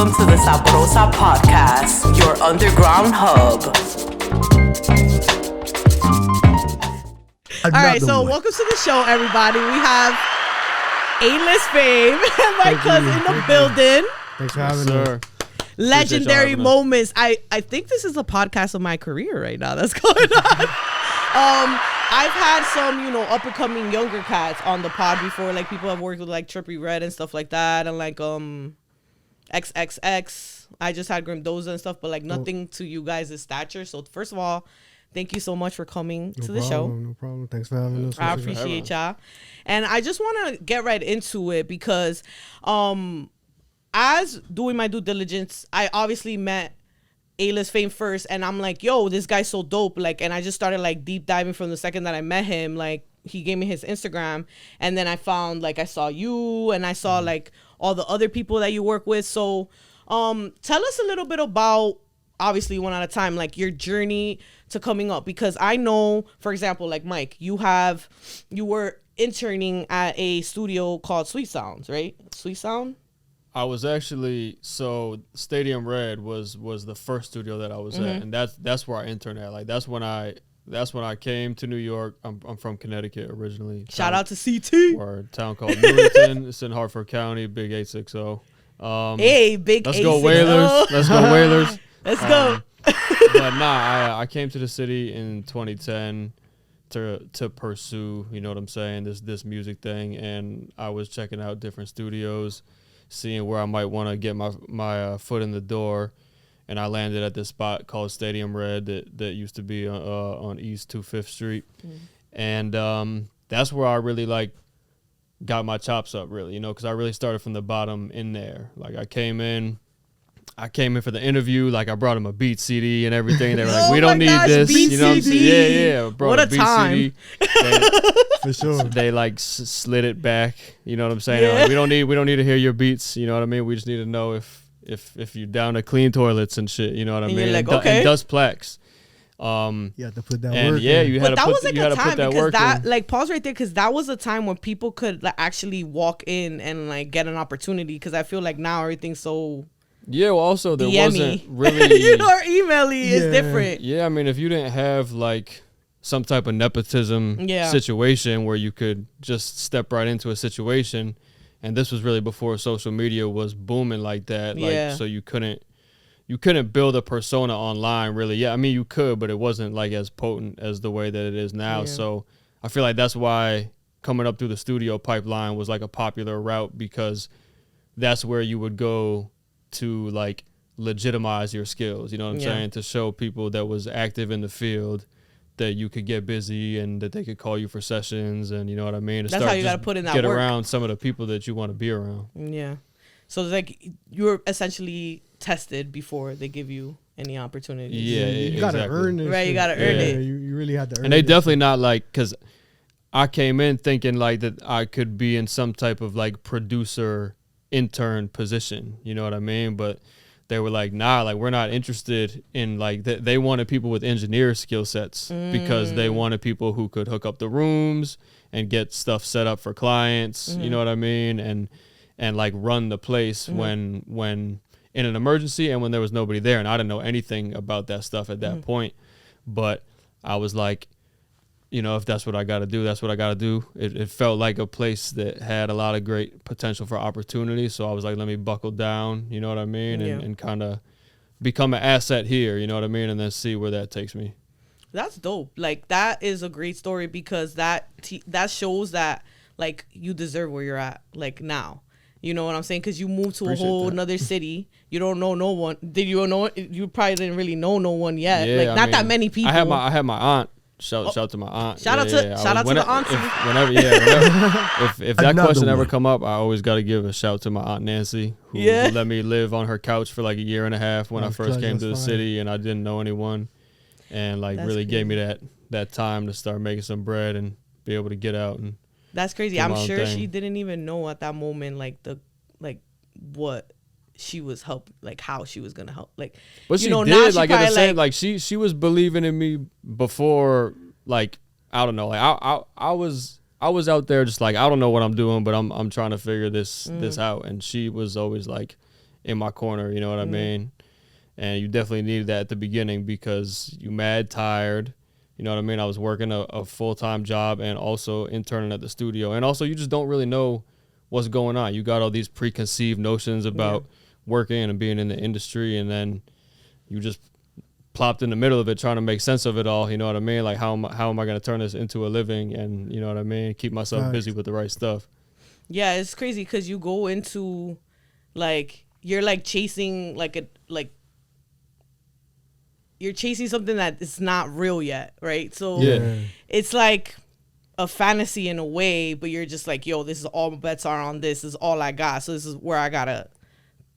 Welcome to the Sabrosa podcast, your underground hub. All right, so welcome to the show, everybody. We have ALISTFAME and Mike Kuz in the building. Thanks for having us. Legendary moments. I think this is a podcast of my career right now that's going on. I've had some, up and coming younger cats on the pod before. Like people have worked with like Trippie Redd and stuff like that, and like XXX. I just had Grimdoza and stuff, but like nothing to you guys' stature. So first of all, thank you so much for coming to the show. No problem. Thanks for having us. I appreciate y'all. And I just want to get right into it because as doing my due diligence, I obviously met ALISTFAME first, and I'm like, yo, this guy's so dope. Like, and I just started like deep diving from the second that I met him. Like, he gave me his Instagram, and then I found like I saw you, and I saw like all the other people that you work with. So tell us a little bit about, obviously one at a time, like your journey to coming up, because I know, for example, like Mike, you were interning at a studio called Sweet Sounds, right? Sweet Sound? I was actually, Stadium Red was the first studio that I was at, and that's where I interned at. Like that's when I came to New York. I'm from Connecticut originally. Shout out to CT. Or a town called Newington. It's in Hartford County, big 860. Hey, big 860. Let's go Whalers. Let's go Whalers. Let's go. But nah, I came to the city in 2010 to pursue, you know what I'm saying, this music thing, and I was checking out different studios, seeing where I might want to get my foot in the door, and I landed at this spot called Stadium Red that used to be on East 25th Street, and that's where I really like got my chops up, really, because I really started from the bottom in there. Like I came in for the interview, like I brought him a beat CD and everything. They were like, "We don't need this," beat you know what I'm saying? Yeah. I brought what a beat time. CD. For sure. They like slid it back. You know what I'm saying? Yeah. Like, we don't need to hear your beats. You know what I mean? We just need to know if you're down to clean toilets and shit. You know what I mean? You're like, and, okay. And dust plaques. You have to put that and work yeah, in. you had But that was like a time because that, in. like, pause right there, because that was a time when people could like actually walk in and like get an opportunity. Because I feel like now everything's so. Yeah, well, also there DM-y. wasn't really or email-y is different. Yeah, I mean, if you didn't have like some type of nepotism situation where you could just step right into a situation, and this was really before social media was booming like that, like so you couldn't build a persona online really. Yeah, I mean you could, but it wasn't like as potent as the way that it is now. So I feel like that's why coming up through the studio pipeline was like a popular route, because that's where you would go to like legitimize your skills, you know what I'm saying, to show people that was active in the field that you could get busy and that they could call you for sessions, and you know what I mean. That's how you got to put in that get work. around some of the people that you want to be around. Yeah, so it's like you're essentially tested before they give you any opportunities. Yeah, you gotta earn it. Right, you gotta earn it. You really had to earn it. And they definitely not like, because I came in thinking like that I could be in some type of like producer intern position, you know what I mean? But they were like, nah, like we're not interested in like they wanted people with engineer skill sets, because they wanted people who could hook up the rooms and get stuff set up for clients, you know what I mean, and like run the place when in an emergency and when there was nobody there. And I didn't know anything about that stuff at that point, but I was like, if that's what I got to do, that's what I got to do. It felt like a place that had a lot of great potential for opportunity. So I was like, let me buckle down, you know what I mean? And kind of become an asset here, you know what I mean? And then see where that takes me. That's dope. Like, that is a great story, because that shows that, like, you deserve where you're at, like, now. You know what I'm saying? Because you moved to a whole another city. You don't know no one. Did you know? You probably didn't really know no one yet. Yeah, like, not that many people. I had my aunt. Shout out to my aunt. Shout out to the auntie. If that question ever come up, I always got to give a shout to my aunt Nancy, who let me live on her couch for like a year and a half when I first came to the city and I didn't know anyone, and like really gave me that time to start making some bread and be able to get out. And that's crazy. I'm sure she didn't even know at that moment what she was how she was gonna help, like, but she did, like, at the same, like she was believing in me before, like, I don't know, like I was out there just like, I don't know what I'm doing, but I'm trying to figure this out, and she was always like, in my corner. You know what I mean? And you definitely needed that at the beginning because you mad tired. You know what I mean? I was working a full-time job and also interning at the studio. And also you just don't really know what's going on. You got all these preconceived notions about working and being in the industry, and then you just plopped in the middle of it trying to make sense of it all. You know what I mean? Like how am I going to turn this into a living and, you know what I mean, keep myself busy with the right stuff. Yeah, it's crazy because you go into like you're like chasing you're chasing something that is not real yet, right? So it's like a fantasy in a way, but you're just like, yo, this is all my bets are on this. This is all I got. So this is where I gotta.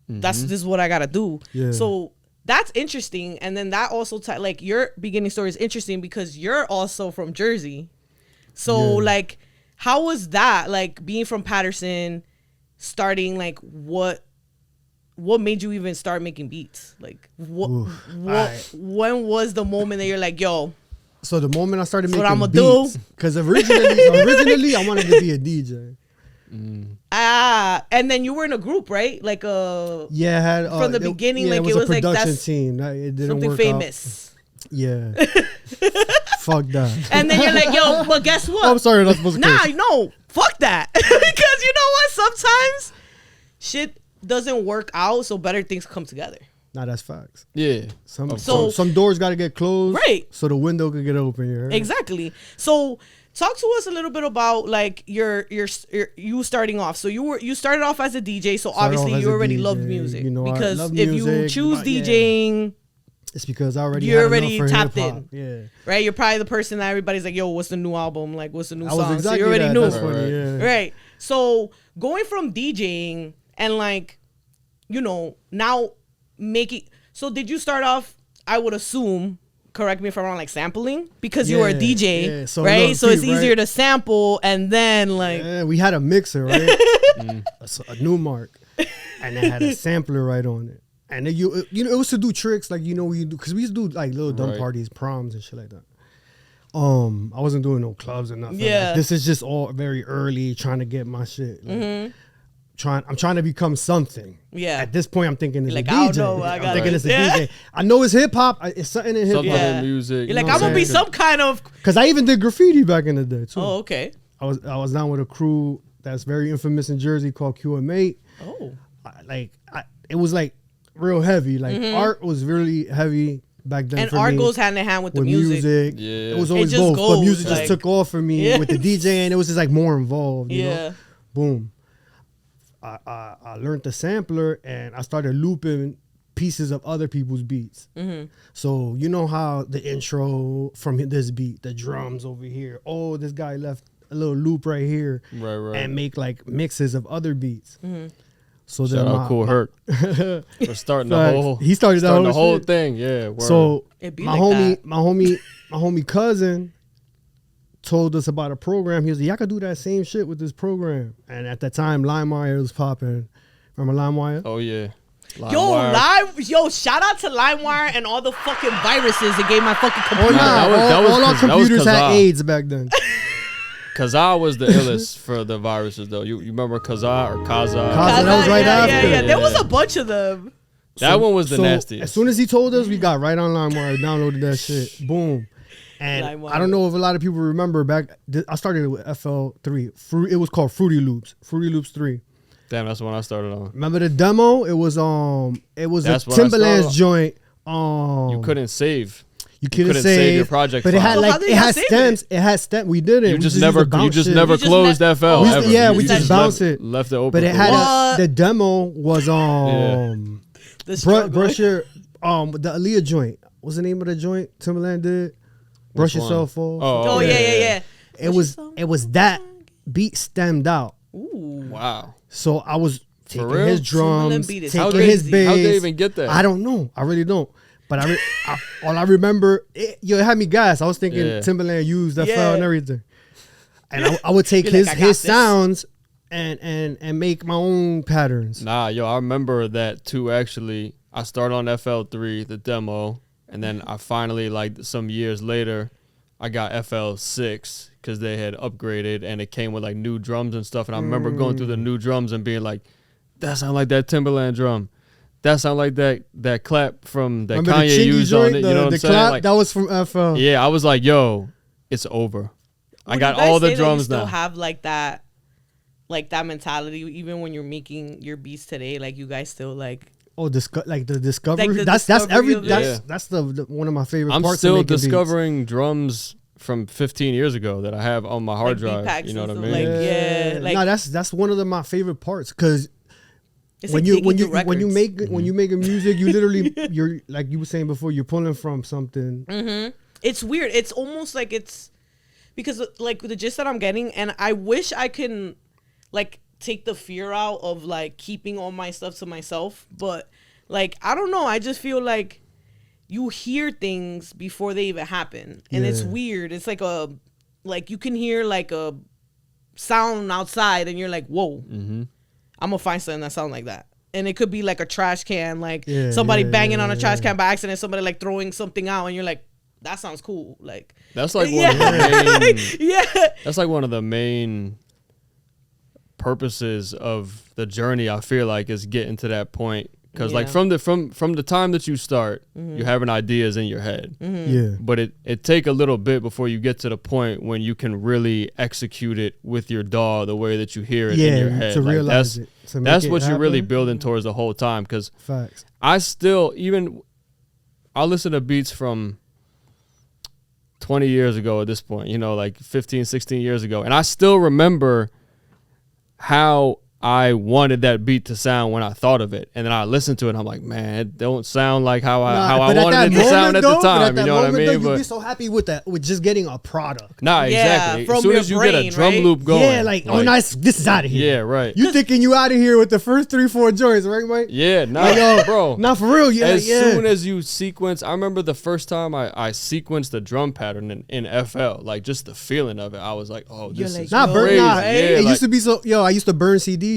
This is what I gotta do. Yeah. So that's interesting, and then that also like your beginning story is interesting because you're also from Jersey. So like, how was that? Like being from Patterson, starting like what made you even start making beats? Like when was the moment that you're like, yo? So the moment I started making what I'm gonna beats, do, because originally I wanted to be a DJ. And then you were in a group, right? Like I had from the beginning, like it was a like production that's team. It didn't something work famous. Out. Yeah, fuck that. And then you're like, yo, but guess what? Oh, I'm sorry, not supposed to. No, fuck that. Because you know what? Sometimes shit doesn't work out, so better things come together. Nah, that's facts. Yeah. Some doors got to get closed, right? So the window could get open. Here. Exactly. So talk to us a little bit about like your you starting off. So you started off as a DJ. So obviously you already loved music. You know, because love if music, you choose DJing, it's because I already you're already tapped in. Yeah. Right. You're probably the person that everybody's like, yo, what's the new album? Like, what's the new song? Exactly so you already knew. That's funny, yeah. Right. So going from DJing and like, you know, now making. So did you start off, I would assume, correct me if I'm wrong, like sampling? Because you were a DJ, so right? Look, so it's easier to sample and then like... Yeah, we had a mixer, right? a Newmark. And it had a sampler right on it. And then you know, it was to do tricks like, you know, we do, because we used to do like little dumb parties, proms and shit like that. I wasn't doing no clubs or nothing. Yeah. Like, this is just all very early, trying to get my shit. Like, I'm trying to become something. Yeah. At this point, I'm thinking it's like, a DJ. I don't know. I'm thinking it's a DJ. I know it's hip hop. It's something in hip hop. Something in music. You're like, I'm gonna be some kind of. Because I even did graffiti back in the day too. Oh, okay. I was down with a crew that's very infamous in Jersey called QM8. Oh. It was like real heavy. Like art was really heavy back then. And for art me, goes hand in hand with the music. Yeah. It was always both. But music just took off for me with the DJing. It was just like more involved. You know? Boom. I learned the sampler and I started looping pieces of other people's beats. So you know how the intro from this beat, the drums over here. Oh, this guy left a little loop right here, right, and make like mixes of other beats. So shout out Cool Herc for starting the whole. He started the whole thing. Yeah. Word. So my homie cousin told us about a program. He was like, y'all could do that same shit with this program. And at that time, LimeWire was popping. Remember LimeWire? Oh, yeah. Yo, shout out to LimeWire and all the fucking viruses it gave my fucking computer. All our computers had AIDS back then. Kazaa was the illest for the viruses, though. You remember Kazaa or Kaza? Kaza, that was right after. Yeah. There was a bunch of them. That one was the nastiest. As soon as he told us, we got right on LimeWire, downloaded that shit. Boom. And I don't know if a lot of people remember back. I started with FL3. It was called Fruity Loops. Fruity Loops 3. Damn, that's the one I started on. Remember the demo? It was a Timbaland's joint. You couldn't save. You couldn't save your project. But it had it had stems. It had stems. We did it. You just never closed FL. We just bounced it. Left it open. But it had the demo was brush your the Aaliyah joint. What's the name of the joint Timbaland did? Brush yourself off. Oh yeah. It was that beat stemmed out. Ooh. Wow. So I was taking his drums, taking his bass. How'd they even get that? I don't know. I really don't. But all I remember, it had me gas. I was thinking Timbaland used that file and everything. And I would take his sounds and make my own patterns. Nah, I remember that too, actually. I started on FL3, the demo. And then I finally, like some years later, I got FL6 because they had upgraded and it came with like new drums and stuff. And I remember going through the new drums and being like, that sounds like that Timbaland drum. that sound like that clap from that Remember Kanye used joint, on it. You know what I'm saying? Clap, Like, that was from FL. yeah, I was like, yo, it's over. I got all the drums now. You still have like that mentality even when you're making your beats today. Like you guys still like. Oh, like the discovery. Like the that's the one of my favorite parts. I'm still of discovering beats. Drums from 15 years ago that I have on my hard like drive. You know what I mean? Like, no, that's one of my favorite parts because when like you make a music, you literally you're like you were saying before, you're pulling from something. Mm-hmm. It's weird. It's almost like it's because like the gist that I'm getting, and I wish I can like take the fear out of like keeping all my stuff to myself, but like I don't know, I just feel like you hear things before they even happen, and it's weird. It's like you can hear like a sound outside and you're like, whoa, I'm gonna find something that sounds like that. And it could be like a trash can, like somebody banging on a trash can by accident, somebody like throwing something out, and you're like, that sounds cool. Like that's like one of the main, that's like one of the main purposes of the journey. I feel like is getting to that point because like from the time that you start, you're having ideas in your head. But it take a little bit before you get to the point when you can really execute it with your DAW the way that you hear it in your head. To like realize it. That's what you're really building towards the whole time. Because I listen to beats from 20 years ago at this point, you know, like 15, 16 years ago. And I still remember how I wanted that beat to sound when I thought of it. And then I listened to it and I'm like, man, it don't sound like how I wanted it to sound at the time. You know what I mean? But you'd be so happy with that, with just getting a product. Nah, exactly. As soon as you get a drum loop going. Yeah, like, oh, nice, this is out of here. Yeah, right. You thinking you out of here with the first 3-4 joints, right, Mike? Yeah, nah, like, bro. Not for real. Yeah, as soon as you sequence, I remember the first time I sequenced the drum pattern in FL, like just the feeling of it. I was like, oh, this is crazy. It used to be so, I used to burn CDs.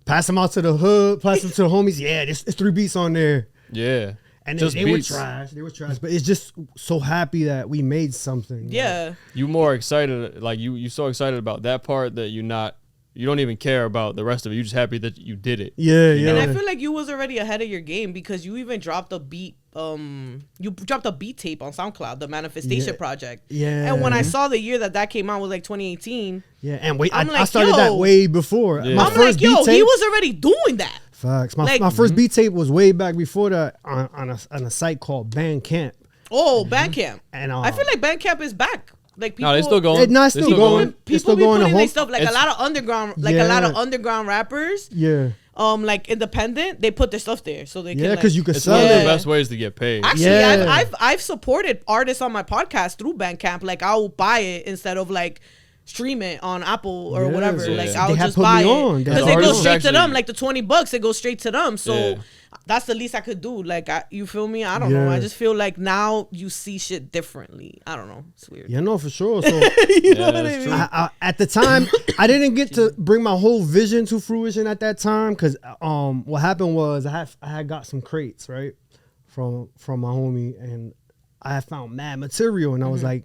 Pass them out to the hood, pass them to the homies. Yeah, there's 3 beats on there. Yeah. And they were trash. They were trash. But it's just so happy that we made something. Yeah. Like. You more excited, like you so excited about that part that you don't even care about the rest of it. You're just happy that you did it. Yeah. And I feel like you was already ahead of your game because you even dropped a beat. You dropped a beat tape on SoundCloud, the Manifestation Project. Yeah. And when I saw the year that came out was like 2018. Yeah. And I started that way before. Yeah. My first beat tape, he was already doing that. Facts. My first beat tape was way back before that on a site called Bandcamp. Oh, Bandcamp. And I feel like Bandcamp is back. Like people, no, they still going. It's still going. People be putting their stuff like a lot of underground, a lot of underground rappers. Yeah. Like independent, they put their stuff there so they can. Yeah, because you can sell it. It's one of the best ways to get paid. Actually, I've supported artists on my podcast through Bandcamp. Like I'll buy it instead of like stream it on Apple or whatever. Yeah. Like I'll just buy it because it goes straight to them. Like the $20, it goes straight to them. So that's the least I could do. Like you feel me? I don't know. I just feel like now you see shit differently. I don't know. It's weird. Yeah, no, for sure. So you know what I mean? At the time, I didn't get to bring my whole vision to fruition at that time because what happened was I had got some crates right from my homie, and I had found mad material, and I was like,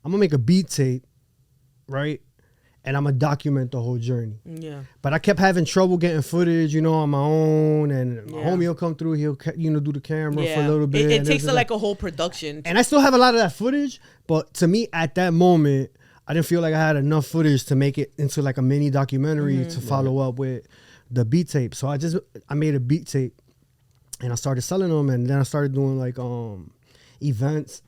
I'm gonna make a beat tape, right? And I'm gonna document the whole journey. Yeah. But I kept having trouble getting footage, on my own, and my homie will come through. He'll, do the camera for a little bit. It takes like a whole production. And I still have a lot of that footage, but to me, at that moment, I didn't feel like I had enough footage to make it into like a mini documentary to follow up with the beat tape. So I made a beat tape, and I started selling them, and then I started doing like events.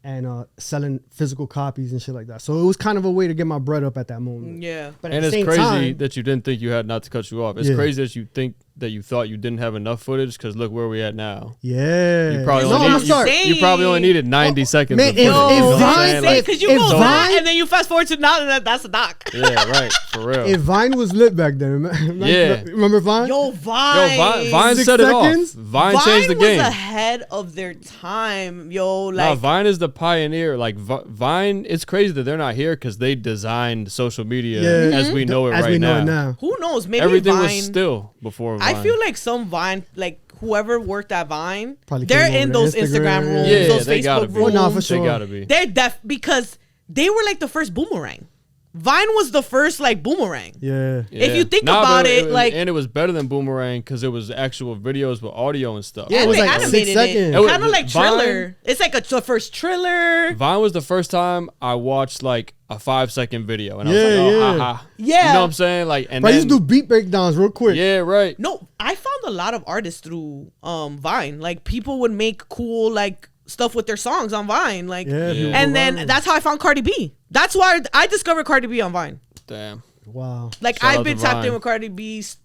And selling physical copies and shit like that. So it was kind of a way to get my bread up at that moment. Yeah. But and it's crazy that you didn't think you had, not to cut you off. It's crazy that you think that you thought you didn't have enough footage because look where we at now. Yeah. You probably only needed 90 seconds. Man, if Vine, because you go that and then you fast forward to now, that's a doc. Yeah, right. For real. If Vine was lit back then, remember Vine? Vine set it off. Vine changed the game. Was ahead of their time, Vine is the pioneer. Like Vine, it's crazy that they're not here because they designed social media as we know it right now. Who knows? Maybe everything Vine was still before Vine. I feel like some Vine, like whoever worked at Vine, they're in those Instagram rooms, those Facebook rooms. No, for sure. They gotta be. They're because they were like the first boomerang. Vine was the first like boomerang. Yeah. If you think about it, like, and it was better than Boomerang because it was actual videos with audio and stuff. Yeah, it was like 6 seconds. Kind of like Triller. It's like the first Triller. Vine was the first time I watched like a 5-second video, and I was like, oh, haha. Yeah. You know what I'm saying? Like, and I used to do beat breakdowns real quick. Yeah, right. No, I found a lot of artists through Vine. Like, people would make cool like stuff with their songs on Vine, like, and then that's how I found Cardi B. That's why I discovered Cardi B on Vine. Damn. Wow. Like, I've been tapped in with Cardi B's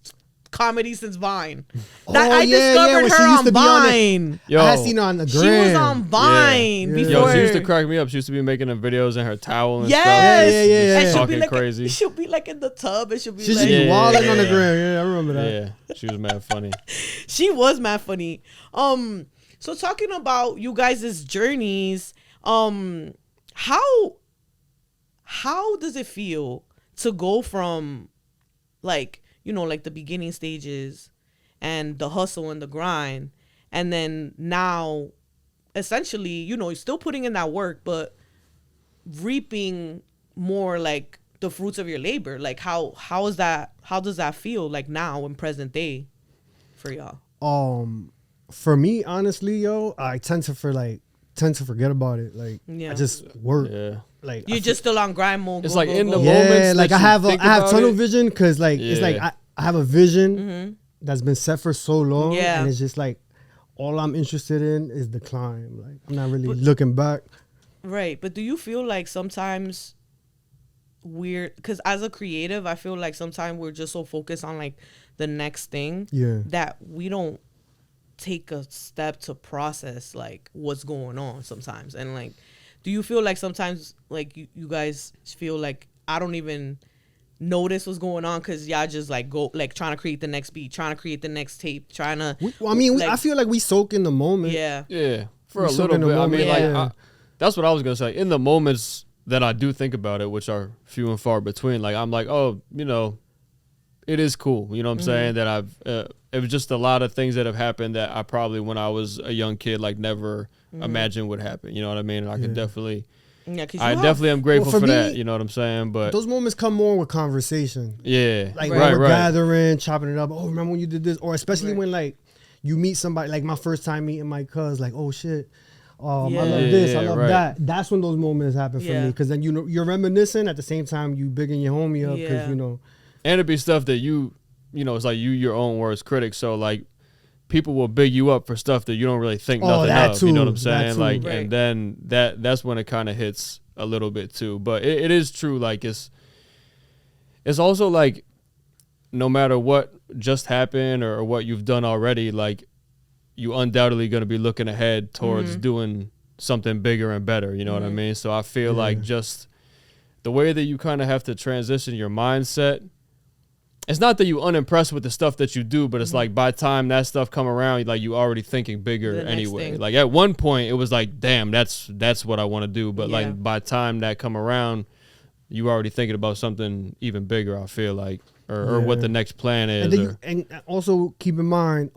comedy since Vine. I discovered her on Vine. Yo, I had seen her on the gram. She was on Vine before. Yo, she used to crack me up. She used to be making them videos in her towel and stuff. Yeah. And talking like, crazy. She'll be like in the tub, and she'll be she like, be wilding on the gram. Yeah, I remember that. Yeah, she was mad funny. She was mad funny. So talking about you guys' journeys, how does it feel to go from, like, you know, like the beginning stages and the hustle and the grind, and then now essentially, you know, you're still putting in that work, but reaping more like the fruits of your labor? Like, how does that feel like now in present day for y'all? For me, honestly, yo, I tend to forget about it. Like, I just work. Yeah. Like, you're just still on grind mode. It's like in the moment. Like I have tunnel vision, because like it's like I have a vision that's been set for so long, and it's just like all I'm interested in is the climb. Like, I'm not really looking back. Right, but do you feel like sometimes because as a creative, I feel like sometimes we're just so focused on like the next thing that we don't take a step to process like what's going on sometimes. And like, do you feel like sometimes like you guys feel like I don't even notice what's going on because y'all just like go like trying to create the next beat, trying to create the next tape, trying to I feel like we soak in the moment. For a little bit. I mean, like that's what I was gonna say. In the moments that I do think about it, which are few and far between, like I'm like, oh, you know, it is cool. You know what I'm saying? That I've it was just a lot of things that have happened that I probably, when I was a young kid, like never imagined would happen. You know what I mean? And I could definitely, I definitely am grateful for that. You know what I'm saying? But those moments come more with conversation. Yeah, like when we're gathering, chopping it up. Oh, remember when you did this? Or especially when like you meet somebody. Like my first time meeting Mike Kuz, like, oh shit. I love this, I love that. That's when those moments happen for me, because then you're reminiscing at the same time you bigging your homie up, because you know. And it'd be stuff that you know, it's like you your own worst critic. So like people will big you up for stuff that you don't really think nothing of. Too. You know what I'm saying? Like, and then that's when it kind of hits a little bit too. But it is true. Like it's also like no matter what just happened or what you've done already, like you undoubtedly going to be looking ahead towards doing something bigger and better. You know what I mean? So I feel like just the way that you kind of have to transition your mindset. It's not that you unimpressed with the stuff that you do, but it's like by the time that stuff come around, like you already thinking bigger anyway. Like at one point it was like, damn, that's what I want to do. But like by the time that come around, you already thinking about something even bigger, I feel like, or what the next plan is. And also keep in mind,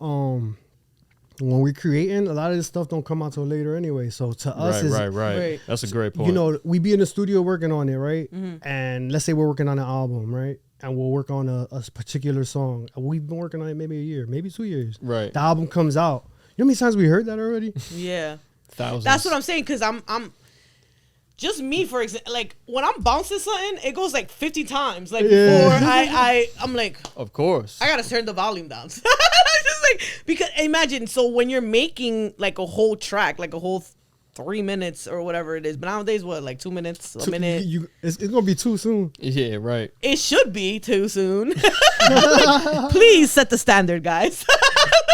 when we're creating, a lot of this stuff don't come out till later anyway. So to us, right. That's a great point. You know, we be in the studio working on it, right? And let's say we're working on an album, right? And we'll work on a particular song. We've been working on it maybe a year, maybe 2 years. Right. The album comes out. You know how many times we heard that already? Yeah. Thousands. That's what I'm saying, because I'm just me, for example, like when I'm bouncing something, it goes like 50 times. Like before I'm like, of course, I gotta turn the volume down. Just like, because imagine, so when you're making like a whole track, like a whole 3 minutes or whatever it is, but nowadays what, like 2 minutes, a minute? It's gonna be too soon. Yeah, right. It should be too soon. Like, please set the standard, guys.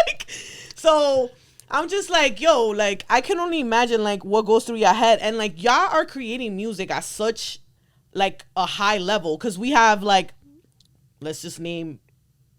Like, so I'm just like, yo, like I can only imagine like what goes through your head, and like y'all are creating music at such like a high level, because we have like, let's just name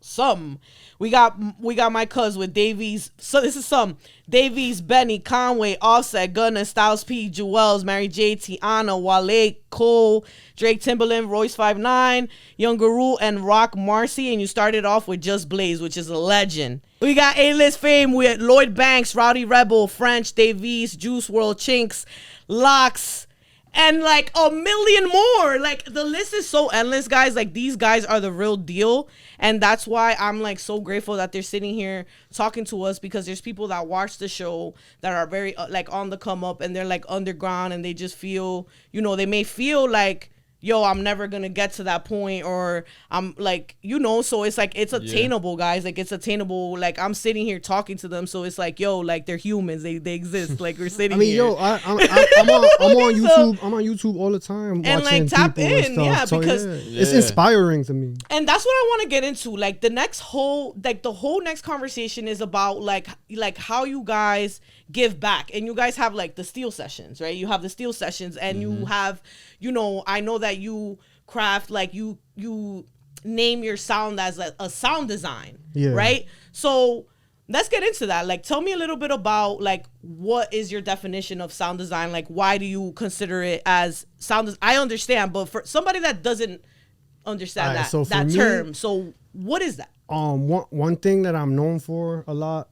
some. We got Mike Kuz with Davies. So this is some Davies, Benny, Conway, Offset, Gunna, Styles P, Jewels, Mary J, Tiana, Wale, Cole, Drake, Timbaland, Royce 5'9", Young Guru, and Rock Marcy. And you started off with Just Blaze, which is a legend. We got ALISTFAME with Lloyd Banks, Rowdy Rebel, French, Davies, Juice WRLD, Chinks, Locks, and like a million more. Like the list is so endless, guys. Like these guys are the real deal, and that's why I'm like so grateful that they're sitting here talking to us, because there's people that watch the show that are very like on the come up, and they're like underground, and they just feel, you know, they may feel like, yo, I'm never gonna get to that point, or I'm like, you know, so it's like, it's attainable, guys. Like, it's attainable. Like, I'm sitting here talking to them, so it's like, yo, like, they're humans. They exist. Like, we're sitting here. Yo, I'm on YouTube. I'm on YouTube all the time, and watching like tap people in, and stuff. yeah, So, because it's inspiring to me. And that's what I want to get into. Like the whole next conversation is about like how you guys give back, and you guys have like the steel sessions, right? You have the steel sessions, and you have, you know, I know that you craft, like you name your sound as a sound design, right? So let's get into that. Like, tell me a little bit about like, what is your definition of sound design? Like, why do you consider it as sound? I understand, but for somebody that doesn't understand that term, so what is that? One thing that I'm known for a lot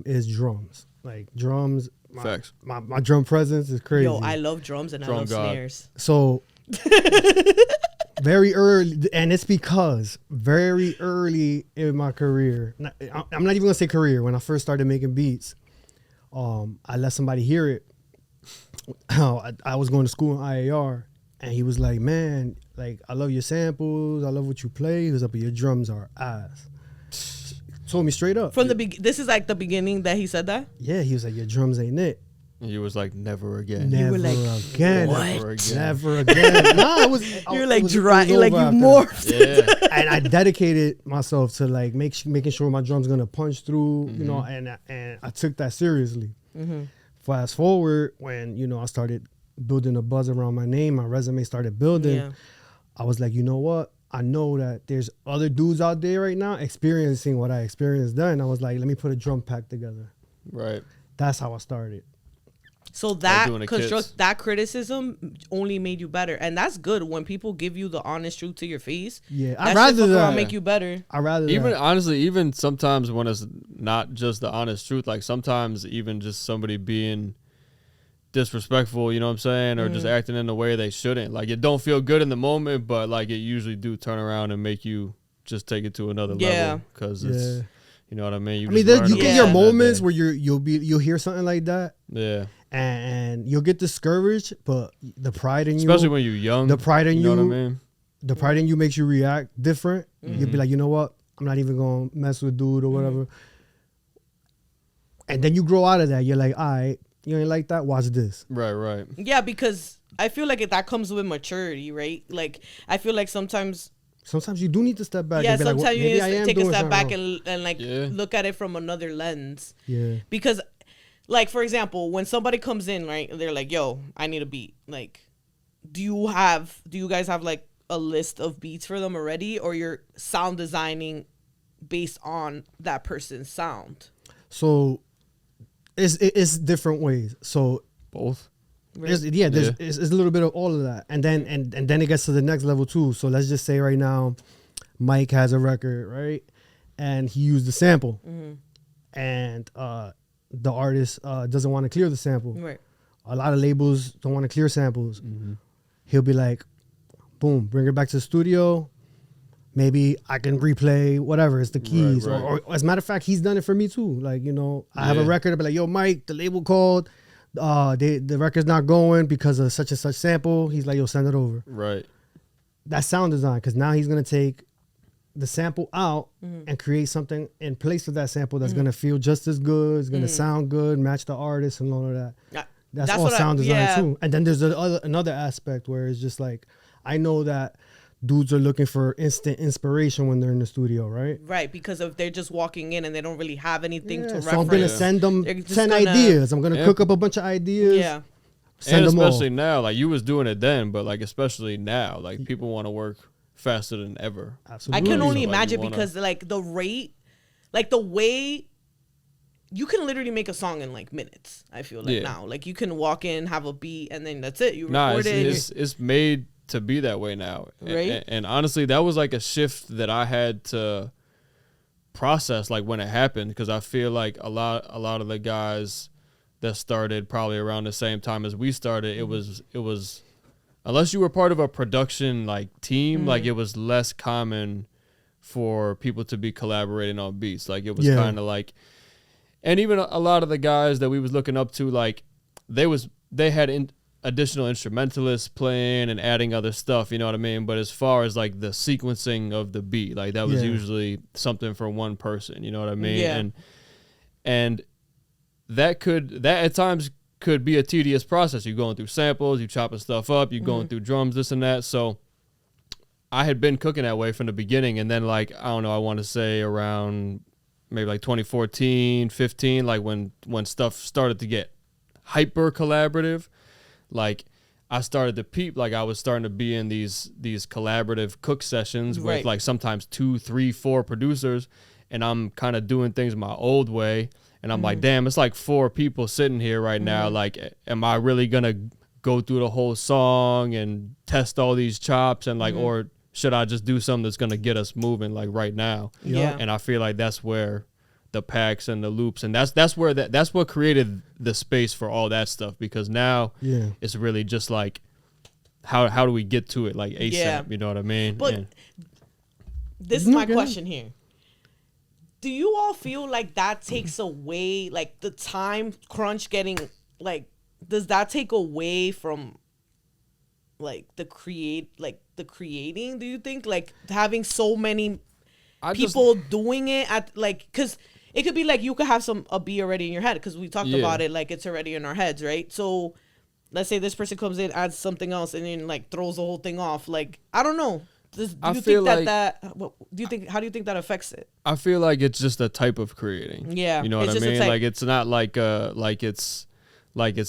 is drums. Like drums. Facts. My drum presence is crazy. Yo, I love drums and I love snares. So very early, and it's because very early in my career, I'm not even gonna say career, when I first started making beats, I let somebody hear it. I was going to school in IAR, and he was like, man, like, I love your samples, I love what you play. He was like, but your drums are ass. Told me straight up. From this is like the beginning that he said that? Yeah, he was like, your drums ain't it. And he was like, never again. Never like, again. what? Never again. No, it was. You're like dry. You're like, you morphed. Yeah. And I dedicated myself to like making sure my drum's gonna punch through, you know, and I took that seriously. Fast forward, when, you know, I started building a buzz around my name, my resume started building. I was like, you know what? I know that there's other dudes out there right now experiencing what I experienced then. I was like, let me put a drum pack together. Right. That's how I started. So that that criticism only made you better, and that's good when people give you the honest truth to your face. Yeah, I'd rather that. Make you better. I'd rather even honestly, even sometimes when it's not just the honest truth, like sometimes even just somebody being disrespectful, you know what I'm saying, or just acting in a way they shouldn't. Like, it don't feel good in the moment, but like it usually do turn around and make you just take it to another level, because it's, you know what I mean. You get your moments where you'll hear something like that. Yeah. And you'll get discouraged, but the pride in you, especially when you're young, the pride in you know what I mean? The pride in you makes you react different. You'll be like, you know what? I'm not even gonna mess with dude or whatever. And then you grow out of that. You're like, all right, you ain't like that? Watch this. Right. Yeah, because I feel like that comes with maturity, right? Like, I feel like sometimes you do need to step back. Yeah, and be sometimes like, you need to take a step back wrong. and like look at it from another lens. Yeah. Because, like, for example, when somebody comes in, right, they're like, yo, I need a beat. Like, do you guys have like a list of beats for them already, or you're sound designing based on that person's sound? So it's different ways. So both. It's a little bit of all of that, and then and then it gets to the next level too. So let's just say right now, Mike has a record, right, and he used the sample, and the artist doesn't want to clear the sample. Right. A lot of labels don't want to clear samples. He'll be like, boom, bring it back to the studio. Maybe I can replay whatever. It's the keys. Right. Or as a matter of fact, he's done it for me too. Like, you know, I have a record. I'll be like, yo, Mike, the label called. The record's not going because of such and such sample. He's like, yo, send it over. Right. That's sound design, because now he's going to take the sample out and create something in place of that sample that's going to feel just as good. It's going to sound good, match the artist and all of that. That's all sound design too. And then there's another aspect where it's just like, I know that dudes are looking for instant inspiration when they're in the studio, right? Right, because if they're just walking in and they don't really have anything to reference. So I'm going to send them 10 ideas. I'm going to cook up a bunch of ideas. Yeah. And especially now, like you was doing it then, but like especially now, like people want to work faster than ever. Absolutely. I can only imagine because like the rate, like the way you can literally make a song in like minutes. I feel like now, like you can walk in, have a beat, and then that's it. You record it. It's made to be that way now, right? And honestly, that was like a shift that I had to process, like when it happened, because I feel like a lot of the guys that started probably around the same time as we started, it was unless you were part of a production like team, like it was less common for people to be collaborating on beats. Like it was kind of like, and even a lot of the guys that we was looking up to, like they had additional instrumentalists playing and adding other stuff, you know what I mean? But as far as like the sequencing of the beat, like that was usually something for one person, you know what I mean? Yeah. And that at times could be a tedious process. You're going through samples, you chopping stuff up, you're going through drums, this and that. So I had been cooking that way from the beginning. And then like, I don't know, I want to say around maybe like 2014, 15, like when stuff started to get hyper collaborative, like I started to peep, like I was starting to be in these collaborative cook sessions with like sometimes 2, 3, 4 producers, and I'm kind of doing things my old way, and I'm like, damn, it's like 4 people sitting here right now, like am I really gonna go through the whole song and test all these chops and like, or should I just do something that's gonna get us moving like right now? Yeah. And I feel like that's where the packs and the loops, and that's what created the space for all that stuff, because now it's really just like how do we get to it like ASAP, you know what I mean? But this is my question here. Do you all feel like that takes away, like the time crunch getting, like, does that take away from like the creating? Do you think like having so many people doing it at like, because it could be like you could have a beat already in your head, because we talked about it, like it's already in our heads, right? So let's say this person comes in, adds something else, and then like throws the whole thing off. Like, I don't know. Do you think how do you think that affects it? I feel like it's just a type of creating. Yeah. You know what I mean? Like it's not like it's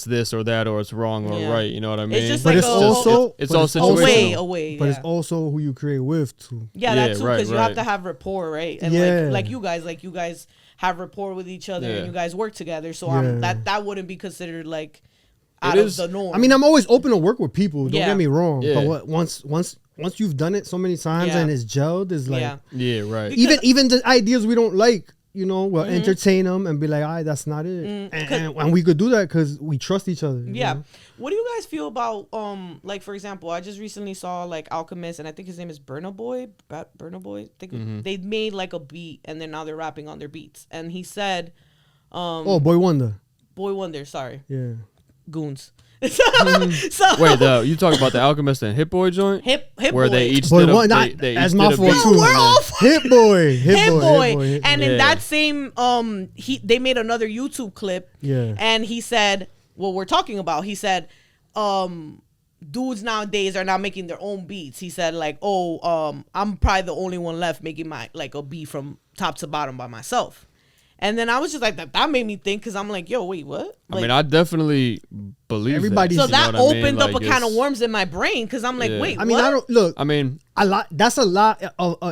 this or that or it's wrong or right. You know what I mean? It's just but like it's also it's all situational. Away, but it's also who you create with too. Yeah, that too, because you have to have rapport, right? And like you guys have rapport with each other and you guys work together. So that wouldn't be considered like out of the norm. I mean, I'm always open to work with people. Don't get me wrong. Yeah. But once you've done it so many times and it's gelled, it's like right. Even the ideas we don't like, you know, we'll entertain them and be like, all right, that's not it. And we could do that because we trust each other. Yeah. You know? What do you guys feel about, like, for example, I just recently saw, like, Alchemist, and I think his name is Burna Boy. I think they made, like, a beat, and then now they're rapping on their beats. And he said... Boy Wonder. Sorry. Yeah. Goons. Wait, you talking about the Alchemist and Hit Boy joint? Hit where Boy. they each Boy, did a they that's my fault too. We're all Hit Boy. And in that same they made another YouTube clip. Yeah. And he said what we're talking about. He said, dudes nowadays are not making their own beats. He said like, I'm probably the only one left making my like a beat from top to bottom by myself. And then I was just like, that made me think, because I'm like, yo, wait, what? Like, I mean, I definitely believe everybody. So that opened up like a can of worms in my brain, because I'm like, wait, I mean, what? I don't look. I mean, a lot. That's a lot.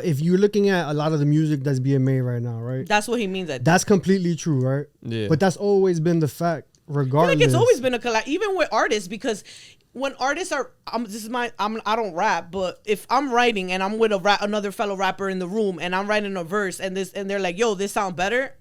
If you're looking at a lot of the music that's being made right now, right? That's what he means. That's completely true, right? Yeah. But that's always been the fact, regardless. I feel like it's always been a collab, even with artists, because when artists are, I don't rap, but if I'm writing and I'm with another fellow rapper in the room and I'm writing a verse and they're like, yo, this sound better,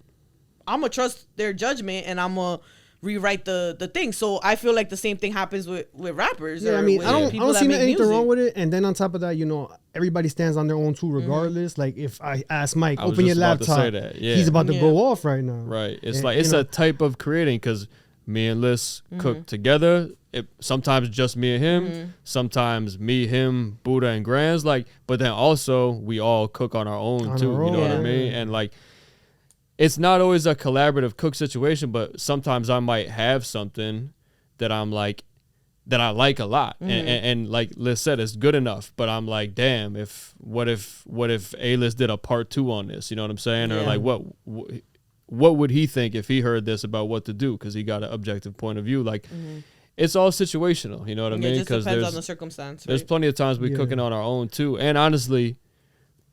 I'm gonna trust their judgment and I'm gonna rewrite the thing. So I feel like the same thing happens with rappers. Yeah, I mean, I don't see anything wrong with it. And then on top of that, you know, everybody stands on their own too, regardless. Like if I ask Mike, open your laptop, he's about to go off right now. Right. It's like it's a type of creating, because me and Liz cook together. Sometimes just me and him. Sometimes me, him, Buddha, and Grands. Like, but then also we all cook on our own too. You know what I mean? And like, it's not always a collaborative cook situation, but sometimes I might have something that I'm like, that I like a lot. And like Liz said, it's good enough, but I'm like, damn, what if A-List did a part 2 on this? You know what I'm saying? Or like, what would he think if he heard this about what to do? Because he got an objective point of view. Like, it's all situational. You know what I mean? It just depends on the circumstance. There's plenty of times we cooking on our own too. And honestly,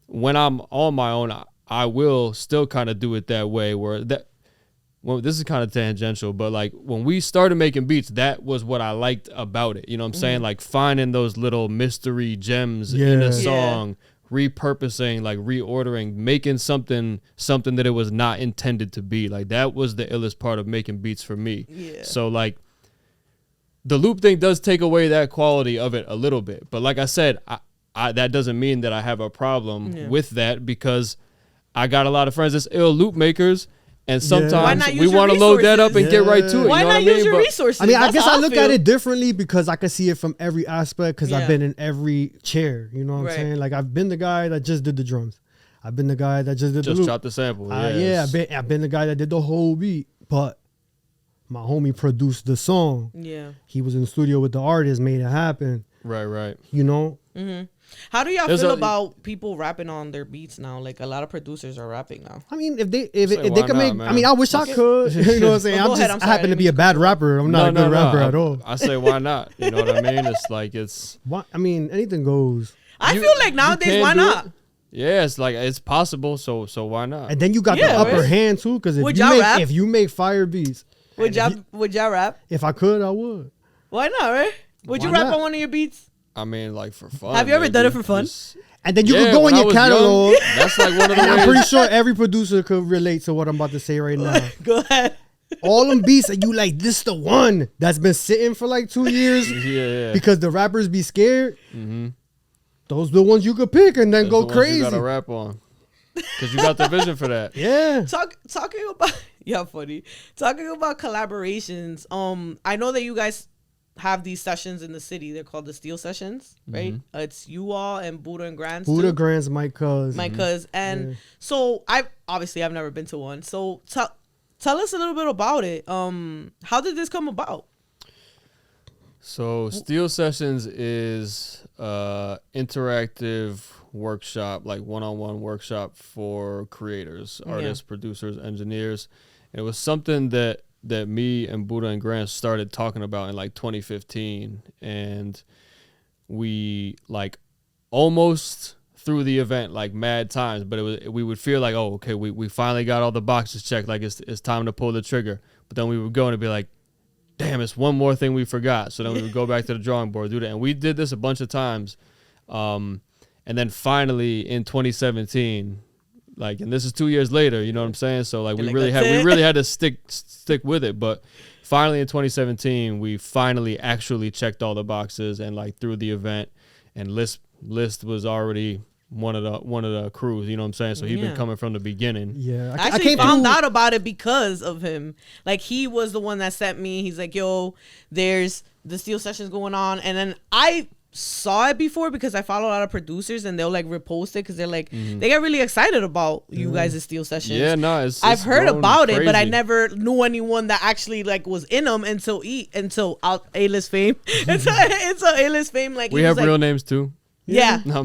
when I'm on my own, I will still kind of do it that way, this is kind of tangential, but like when we started making beats, that was what I liked about it. You know what I'm saying? Like finding those little mystery gems in a song, repurposing, like reordering, making something that it was not intended to be. Like that was the illest part of making beats for me. Yeah. So like the loop thing does take away that quality of it a little bit. But like I said, I that doesn't mean that I have a problem with that, because I got a lot of friends that's ill loop makers. And sometimes we want to load that up and get right to it. Why not use your resources? I mean, I guess I look at it differently because I can see it from every aspect, because I've been in every chair. You know what I'm saying? Like, I've been the guy that just did the drums. I've been the guy that just did the loop. Just chopped the sample. I've been the guy that did the whole beat. But my homie produced the song. Yeah. He was in the studio with the artist, made it happen. Right. You know? Mm-hmm. How do y'all feel about people rapping on their beats now? Like, a lot of producers are rapping now. I mean, if they can make, man. I mean, I wish I could. You know what I'm saying? I happen to be a bad rapper. I'm not a good rapper at all. I say, why not? You know what I mean? It's like, I mean, anything goes. I feel like nowadays, why not? Yeah, it's like, it's possible, so why not? And then you got the upper hand too, because if you make fire beats, would y'all rap? If I could, I would. Why not, right? Would you rap on one of your beats? I mean, like, for fun. Have you ever done it for fun? And then you could go in your catalog. That's like one of the I'm pretty sure every producer could relate to what I'm about to say right now. Go ahead. All them beats that you like, this the one that's been sitting for like 2 years. Yeah. Because the rappers be scared. Mm-hmm. Those are the ones you could pick and then go crazy. You gotta rap on. Because you got the vision for that. Yeah. Talking about funny. Talking about collaborations. I know that you guys have these sessions in the city. They're called the Steel Sessions, right? Mm-hmm. It's you all and Buddha and Grants. Buddha, Grants, Mike Kuz. Mike Kuz. And so I've never been to one. So tell us a little bit about it. How did this come about? So Steel Sessions is interactive workshop, like one-on-one workshop for creators, artists, producers, engineers. It was something that me and Buddha and Grant started talking about in like 2015, and we like almost through the event like mad times, but we would feel like, oh, okay, we finally got all the boxes checked, like it's time to pull the trigger. But then we would go and be like, damn, it's one more thing we forgot. So then we would go back to the drawing board, do that, and we did this a bunch of times. And then finally in 2017. Like, and this is 2 years later, you know what I'm saying? So like we really had to stick with it. But finally in 2017, we finally actually checked all the boxes and like through the event, and List was already one of the crews, you know what I'm saying? So he'd been coming from the beginning. Yeah. I actually found out about it because of him. Like, he was the one that sent me. He's like, yo, there's the Steel Sessions going on. And then I saw it before because I follow a lot of producers, and they'll like repost it because they're like they get really excited about you guys' Steel Sessions. Yeah, no, I've heard about it, but I never knew anyone that actually like was in them until A-List Fame. It's a A-List Fame. Like, we have real names too. Yeah. No.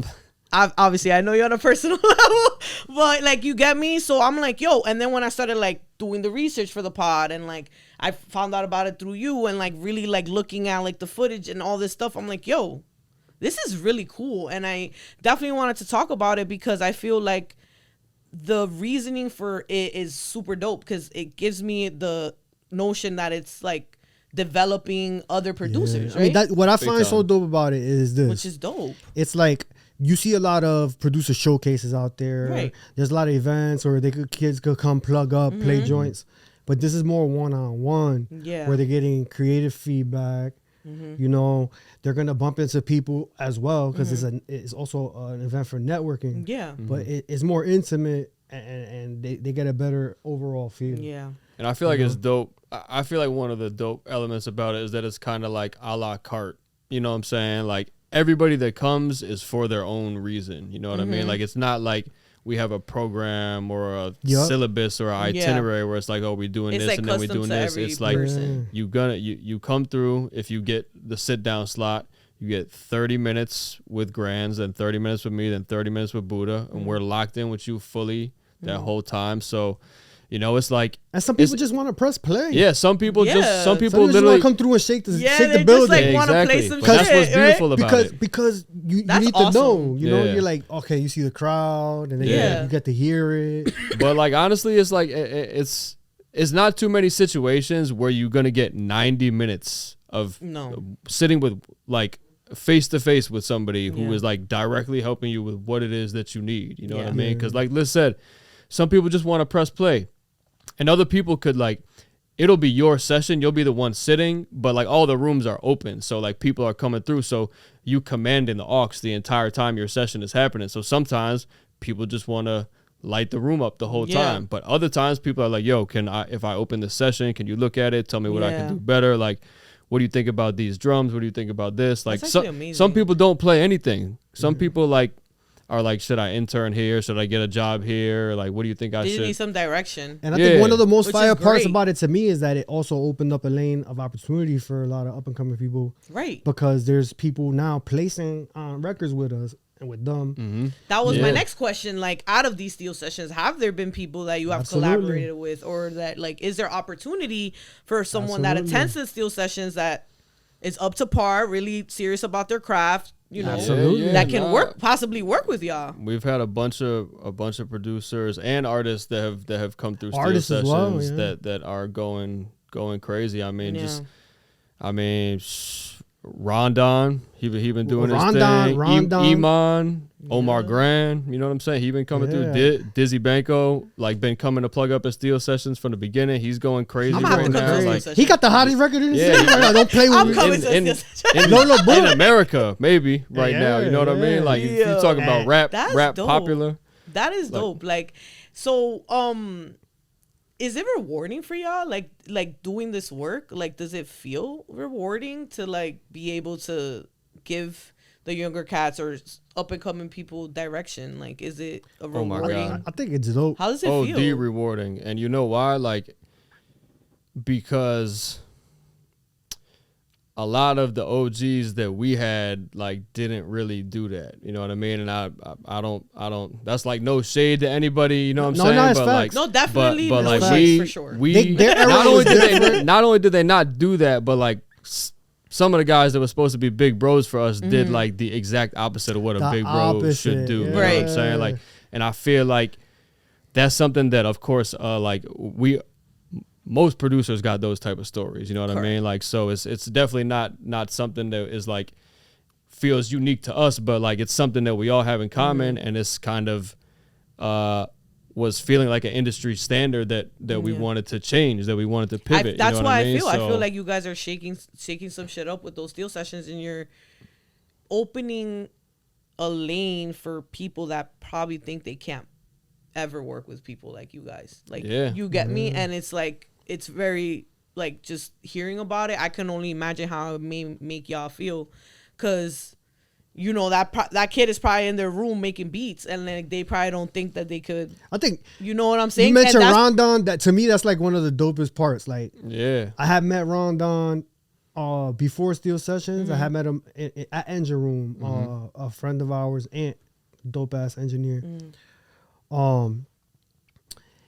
Obviously, I know you on a personal level, but like, you get me. So I'm like, yo. And then when I started like doing the research for the pod, and like I found out about it through you, and like really like looking at like the footage and all this stuff, I'm like, yo, this is really cool. And I definitely wanted to talk about it because I feel like the reasoning for it is super dope, because it gives me the notion that it's like developing other producers, right? I mean, what I find so dope about it is this. Which is dope. It's like, you see a lot of producer showcases out there. Right. There's a lot of events where kids could come plug up, play joints. But this is more one-on-one, where they're getting creative feedback. You know, they're gonna bump into people as well, because it's also an event for networking. Yeah, but it's more intimate, and they get a better overall feel. Yeah, and I feel like it's dope. I feel like one of the dope elements about it is that it's kind of like a la carte. You know what I'm saying? Like, everybody that comes is for their own reason. You know what I mean? Like, it's not like we have a program or a syllabus or an itinerary where it's like, oh, we're doing this, like, and then we're doing this. It's like you come through. If you get the sit down slot, you get 30 minutes with Grands, then 30 minutes with me, then 30 minutes with Buddha, and we're locked in with you fully that whole time. So, you know, it's like, and some people just want to press play. Yeah, some people literally just want to come through and shake the building. Just, like, want to play some shit. That's what's beautiful about it. Because you need to know. You know, you're like, okay, you see the crowd, and then you get to hear it. But like, honestly, it's like it's not too many situations where you're gonna get 90 minutes of sitting with like face to face with somebody who is like directly helping you with what it is that you need. You know what I mean? Because like Liz said, some people just want to press play. And other people could like it'll be your session. You'll be the one sitting, but like all the rooms are open. So like people are coming through. So you commanding the aux the entire time your session is happening. So sometimes people just want to light the room up the whole time. But other times people are like, yo, if I open this session, can you look at it? Tell me what I can do better. Like, what do you think about these drums? What do you think about this? Like some people don't play anything. Some people like are like, should I intern here? Should I get a job here? Like, what do you think I should? They need some direction. And I think one of the most fire parts about it to me is that it also opened up a lane of opportunity for a lot of up and coming people. Right. Because there's people now placing records with us and with them. Mm-hmm. That was my next question. Like, out of these steel sessions, have there been people that you have collaborated with, or that like, is there opportunity for someone that attends the steel sessions that is up to par, really serious about their craft? You know, that can possibly work with y'all. We've had a bunch of producers and artists that have come through steel sessions that are going crazy. I mean, Rondon, he been doing his thing. Iman, Omar Grand, you know what I'm saying? He been coming through. Dizzy Banco, like been coming to plug up at steel sessions from the beginning. He's going crazy right now. Like, he got the hottest record in the city. Don't play with me. In America, maybe now. You know what I mean? Like if you talking about rap dope. Popular. That is dope. Like, so is it rewarding for y'all? Like doing this work? Like, does it feel rewarding to like be able to give the younger cats or up and coming people direction? Like, is it a rewarding? Oh my God. I think it's dope. How does it feel? OD rewarding. And you know why? Like, because a lot of the OGs that we had like didn't really do that. You know what I mean? And I don't that's like no shade to anybody, you know what I'm saying? No, but like, no, definitely. But like for sure. Not only did they not do that, but like some of the guys that were supposed to be big bros for us did like the exact opposite of what a big bro should do. You know what I'm saying? Like, and I feel like that's something that, of course, like most producers got those type of stories. You know what I mean? Like, so it's definitely not something that is like feels unique to us, but like it's something that we all have in common, and it's kind of was feeling like an industry standard that we wanted to change, that we wanted to pivot. That's why I mean? I feel like you guys are shaking some shit up with those steel sessions, and you're opening a lane for people that probably think they can't ever work with people like you guys. Like, you get me? And it's like, it's very like, just hearing about it, I can only imagine how it may make y'all feel, because you know that kid is probably in their room making beats, and like they probably don't think that they could. I think, you know what I'm saying. You mentioned Rondon. That to me, that's like one of the dopest parts. Like, I had met Rondon before Steel Sessions. I had met him at Engine Room. A friend of ours, Aunt, dope ass engineer.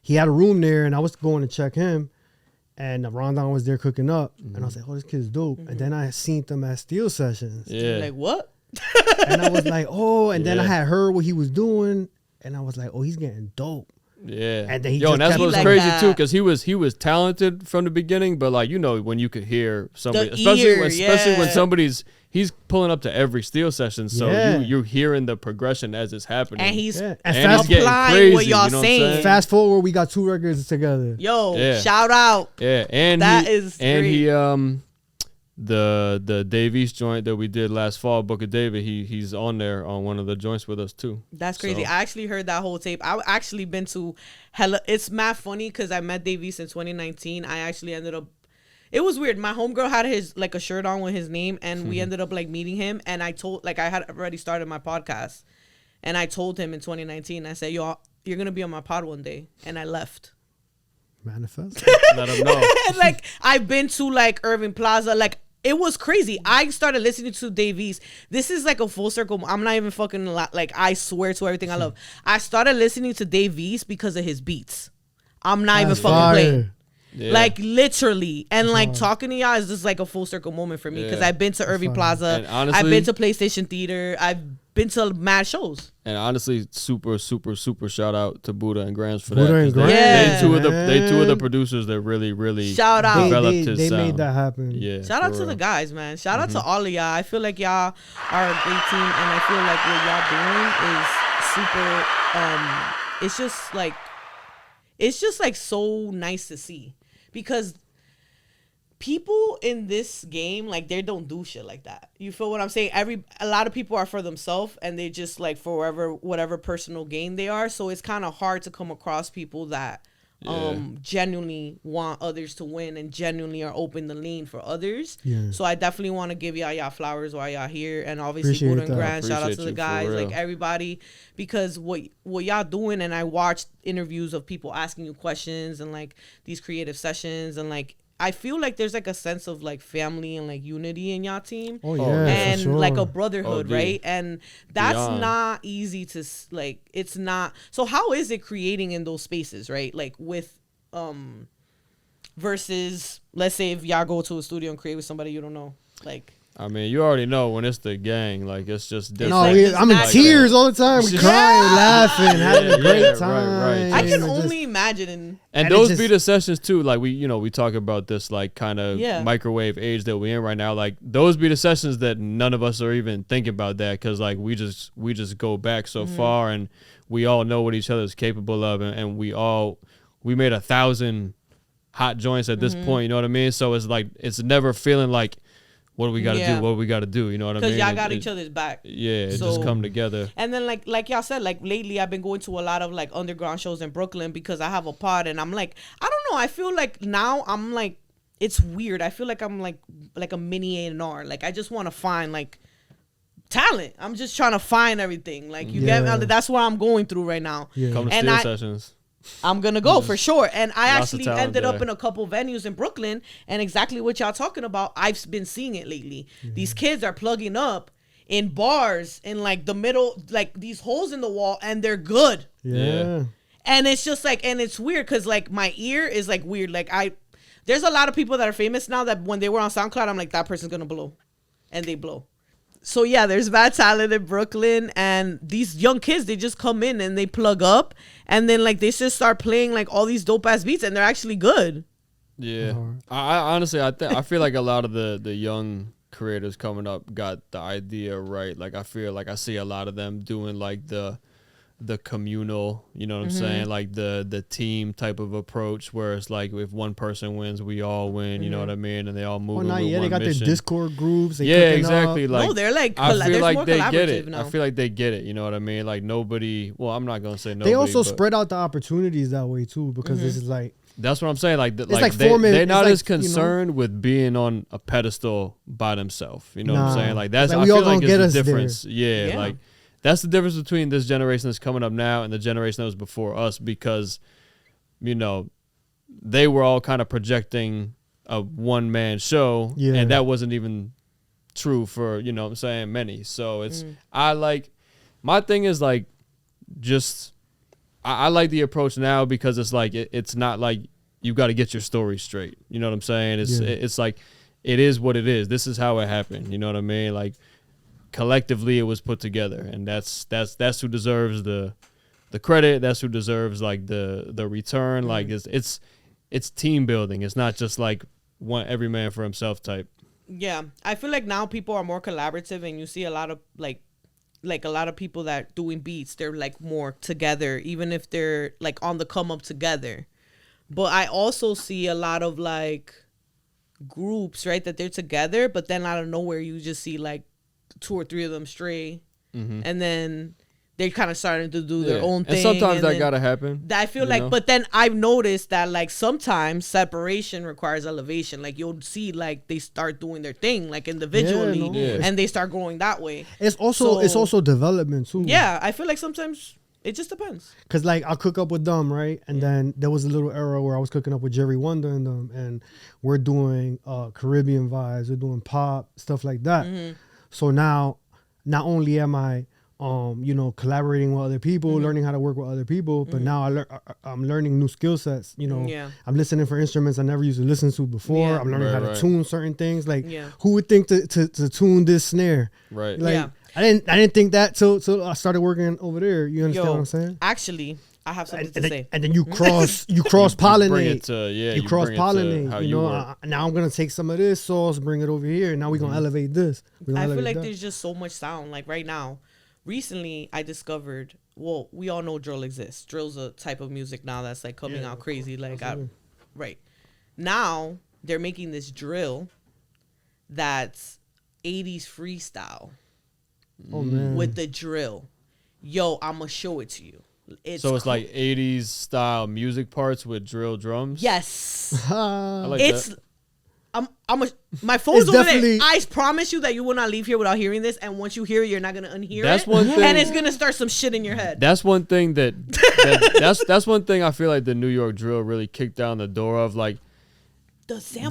He had a room there, and I was going to check him. And Rondon was there cooking up, and I was like, "Oh, this kid's dope." And then I seen them at Steel Sessions. Like, what? And I was like, "Oh!" And then I had heard what he was doing, and I was like, "Oh, he's getting dope." Yeah. And then he and that's what's crazy too, because he was talented from the beginning, but like, you know, when you could hear somebody, especially when somebody's he's pulling up to every steel session, so you're hearing the progression as it's happening, and he's getting crazy, what y'all saying. Fast forward, we got 2 records together. Shout out. And that is and great. He the Dave East joint that we did last fall, Book of David, he's on there on one of the joints with us too. That's crazy. So. I actually heard that whole tape. I actually been to it's mad funny because I met Dave East in 2019. I actually ended up, it was weird. My homegirl had his like a shirt on with his name, and we ended up like meeting him, and I told, like, I had already started my podcast, and I told him in 2019, I said, "Yo, you're gonna be on my pod one day," and I left. Manifest. Let him know. And like, I've been to like Irving Plaza, like, it was crazy. I started listening to Dave East. This is like a full circle. I'm not even fucking like, I swear to everything I love. I started listening to Dave East because of his beats. I'm not even fucking playing. Yeah. Like, literally. And like talking to y'all is just like a full circle moment for me, because I've been to Irving Plaza. And honestly, I've been to PlayStation Theater. I've been to mad shows. And honestly, super shout out to Buddha and Grams for Buddha that. And Grams, they two of the producers that really shout out. Developed his they sound. Made that happen. Yeah. Shout out to the guys, man. Shout out to all of y'all. I feel like y'all are a great team, and I feel like what y'all doing is super it's just like so nice to see, because people in this game, like, they don't do shit like that. You feel what I'm saying? A lot of people are for themselves, and they just, like, for whatever personal gain they are. So it's kind of hard to come across people that genuinely want others to win and genuinely are open to lean for others. So I definitely want to give y'all flowers while y'all here, and obviously Golden Grand, shout out to the guys, like everybody, because what y'all doing, and I watched interviews of people asking you questions and like these creative sessions, and like I feel like there's like a sense of like family and like unity in y'all team. And sure. like a brotherhood, right? And that's not easy to like, it's not. So how is it creating in those spaces, right? Like with versus, let's say if y'all go to a studio and create with somebody you don't know, like, I mean, you already know when it's the gang, like, it's just different. No, like, I'm in tears all the time. We crying, laughing, having a great Right. time. I can only imagine. And those be the sessions too. Like we talk about this like kind of microwave age that we're in right now. Like those be the sessions that none of us are even thinking about that, because like we just go back so far, and we all know what each other is capable of, and we made 1,000 hot joints at this point. You know what I mean? So it's like it's never feeling like, what do we got to do? What do we got to do? You know what I mean? Because y'all got each other's back. Yeah, it just come together. And then like y'all said, like lately I've been going to a lot of like underground shows in Brooklyn because I have a pod, and I'm like, I don't know. I feel like now I'm like, it's weird. I feel like I'm like a mini A&R. Like I just want to find like talent. I'm just trying to find everything. Like you get me? That's what I'm going through right now. Come to Steel Sessions. I'm gonna go for sure. And I actually ended up in a couple venues in Brooklyn, and exactly what y'all talking about, I've been seeing it lately. These kids are plugging up in bars in like the middle, like these holes in the wall, and they're good. And it's just like, and it's weird because like my ear is like weird. Like there's a lot of people that are famous now that when they were on SoundCloud, I'm like, that person's gonna blow, and they blow. So yeah, there's bad talent in Brooklyn, and these young kids, they just come in and they plug up, and then like they just start playing like all these dope ass beats, and they're actually good. Yeah, I honestly, I feel like a lot of the young creators coming up got the idea right. Like I feel like I see a lot of them doing like the communal, you know what I'm saying, like the team type of approach, where it's like if one person wins, we all win, you know what I mean, and they all move. They got mission. their Discord groups. Exactly. Like, no, they're like, I feel like they get it. Now. I feel like they get it. You know what I mean? Like nobody. Well, I'm not gonna say nobody. They also spread out the opportunities that way too, because this is like. That's what I'm saying. Like, they're not as concerned with being on a pedestal by themselves. You know what I'm saying? Like that's. I feel like it's the difference. Yeah, like. That's the difference between this generation that's coming up now and the generation that was before us, because, you know, they were all kind of projecting a one-man show, and that wasn't even true for, you know what I'm saying, many. So it's, my thing is like, just, I like the approach now because it's like, it's not like you've got to get your story straight. You know what I'm saying? It's like, it is what it is. This is how it happened. You know what I mean? Like, collectively it was put together, and that's who deserves the credit. That's who deserves like the return. Like it's team building. It's not just like every man for himself type. Yeah, I feel like now people are more collaborative, and you see a lot of like a lot of people that doing beats, they're like more together, even if they're like on the come up together. But I also see a lot of like groups, right, that they're together, but then out of nowhere you just see like 2 or 3 of them stray, and then they're kind of starting to do their own thing. And sometimes that gotta happen. I feel like, but then I've noticed that like sometimes separation requires elevation. Like you'll see like they start doing their thing like individually, and they start growing that way. It's also development too. Yeah, I feel like sometimes it just depends. Cause like I'll cook up with them, right? And then there was a little era where I was cooking up with Jerry Wonder and them, and we're doing Caribbean vibes, we're doing pop, stuff like that. So now, not only am I, collaborating with other people, learning how to work with other people, but now I'm learning new skill sets. You know, I'm listening for instruments I never used to listen to before. I'm learning how to tune certain things. Like, who would think to tune this snare? Right. Like, I didn't think that till I started working over there. You understand what I'm saying? Actually, I have something to say. And then you cross pollinate. You cross pollinate. Now I'm gonna take some of this sauce, bring it over here, and now we're gonna elevate this. I feel like there's just so much sound. Like right now, recently I discovered. Well, we all know drill exists. Drill's a type of music now that's like coming out crazy. Like right now, they're making this drill that's 80s freestyle. Oh man. With the drill. Yo, I'm gonna show it to you. It's like 80s style music parts with drill drums. Yes. I like that. My phone's over there. definitely- I promise you that you will not leave here without hearing this, and once you hear it, you're not gonna unhear That's it. one thing. And it's gonna start some shit in your head. That's one thing that's one thing I feel like the New York drill really kicked down the door of. Like The sample.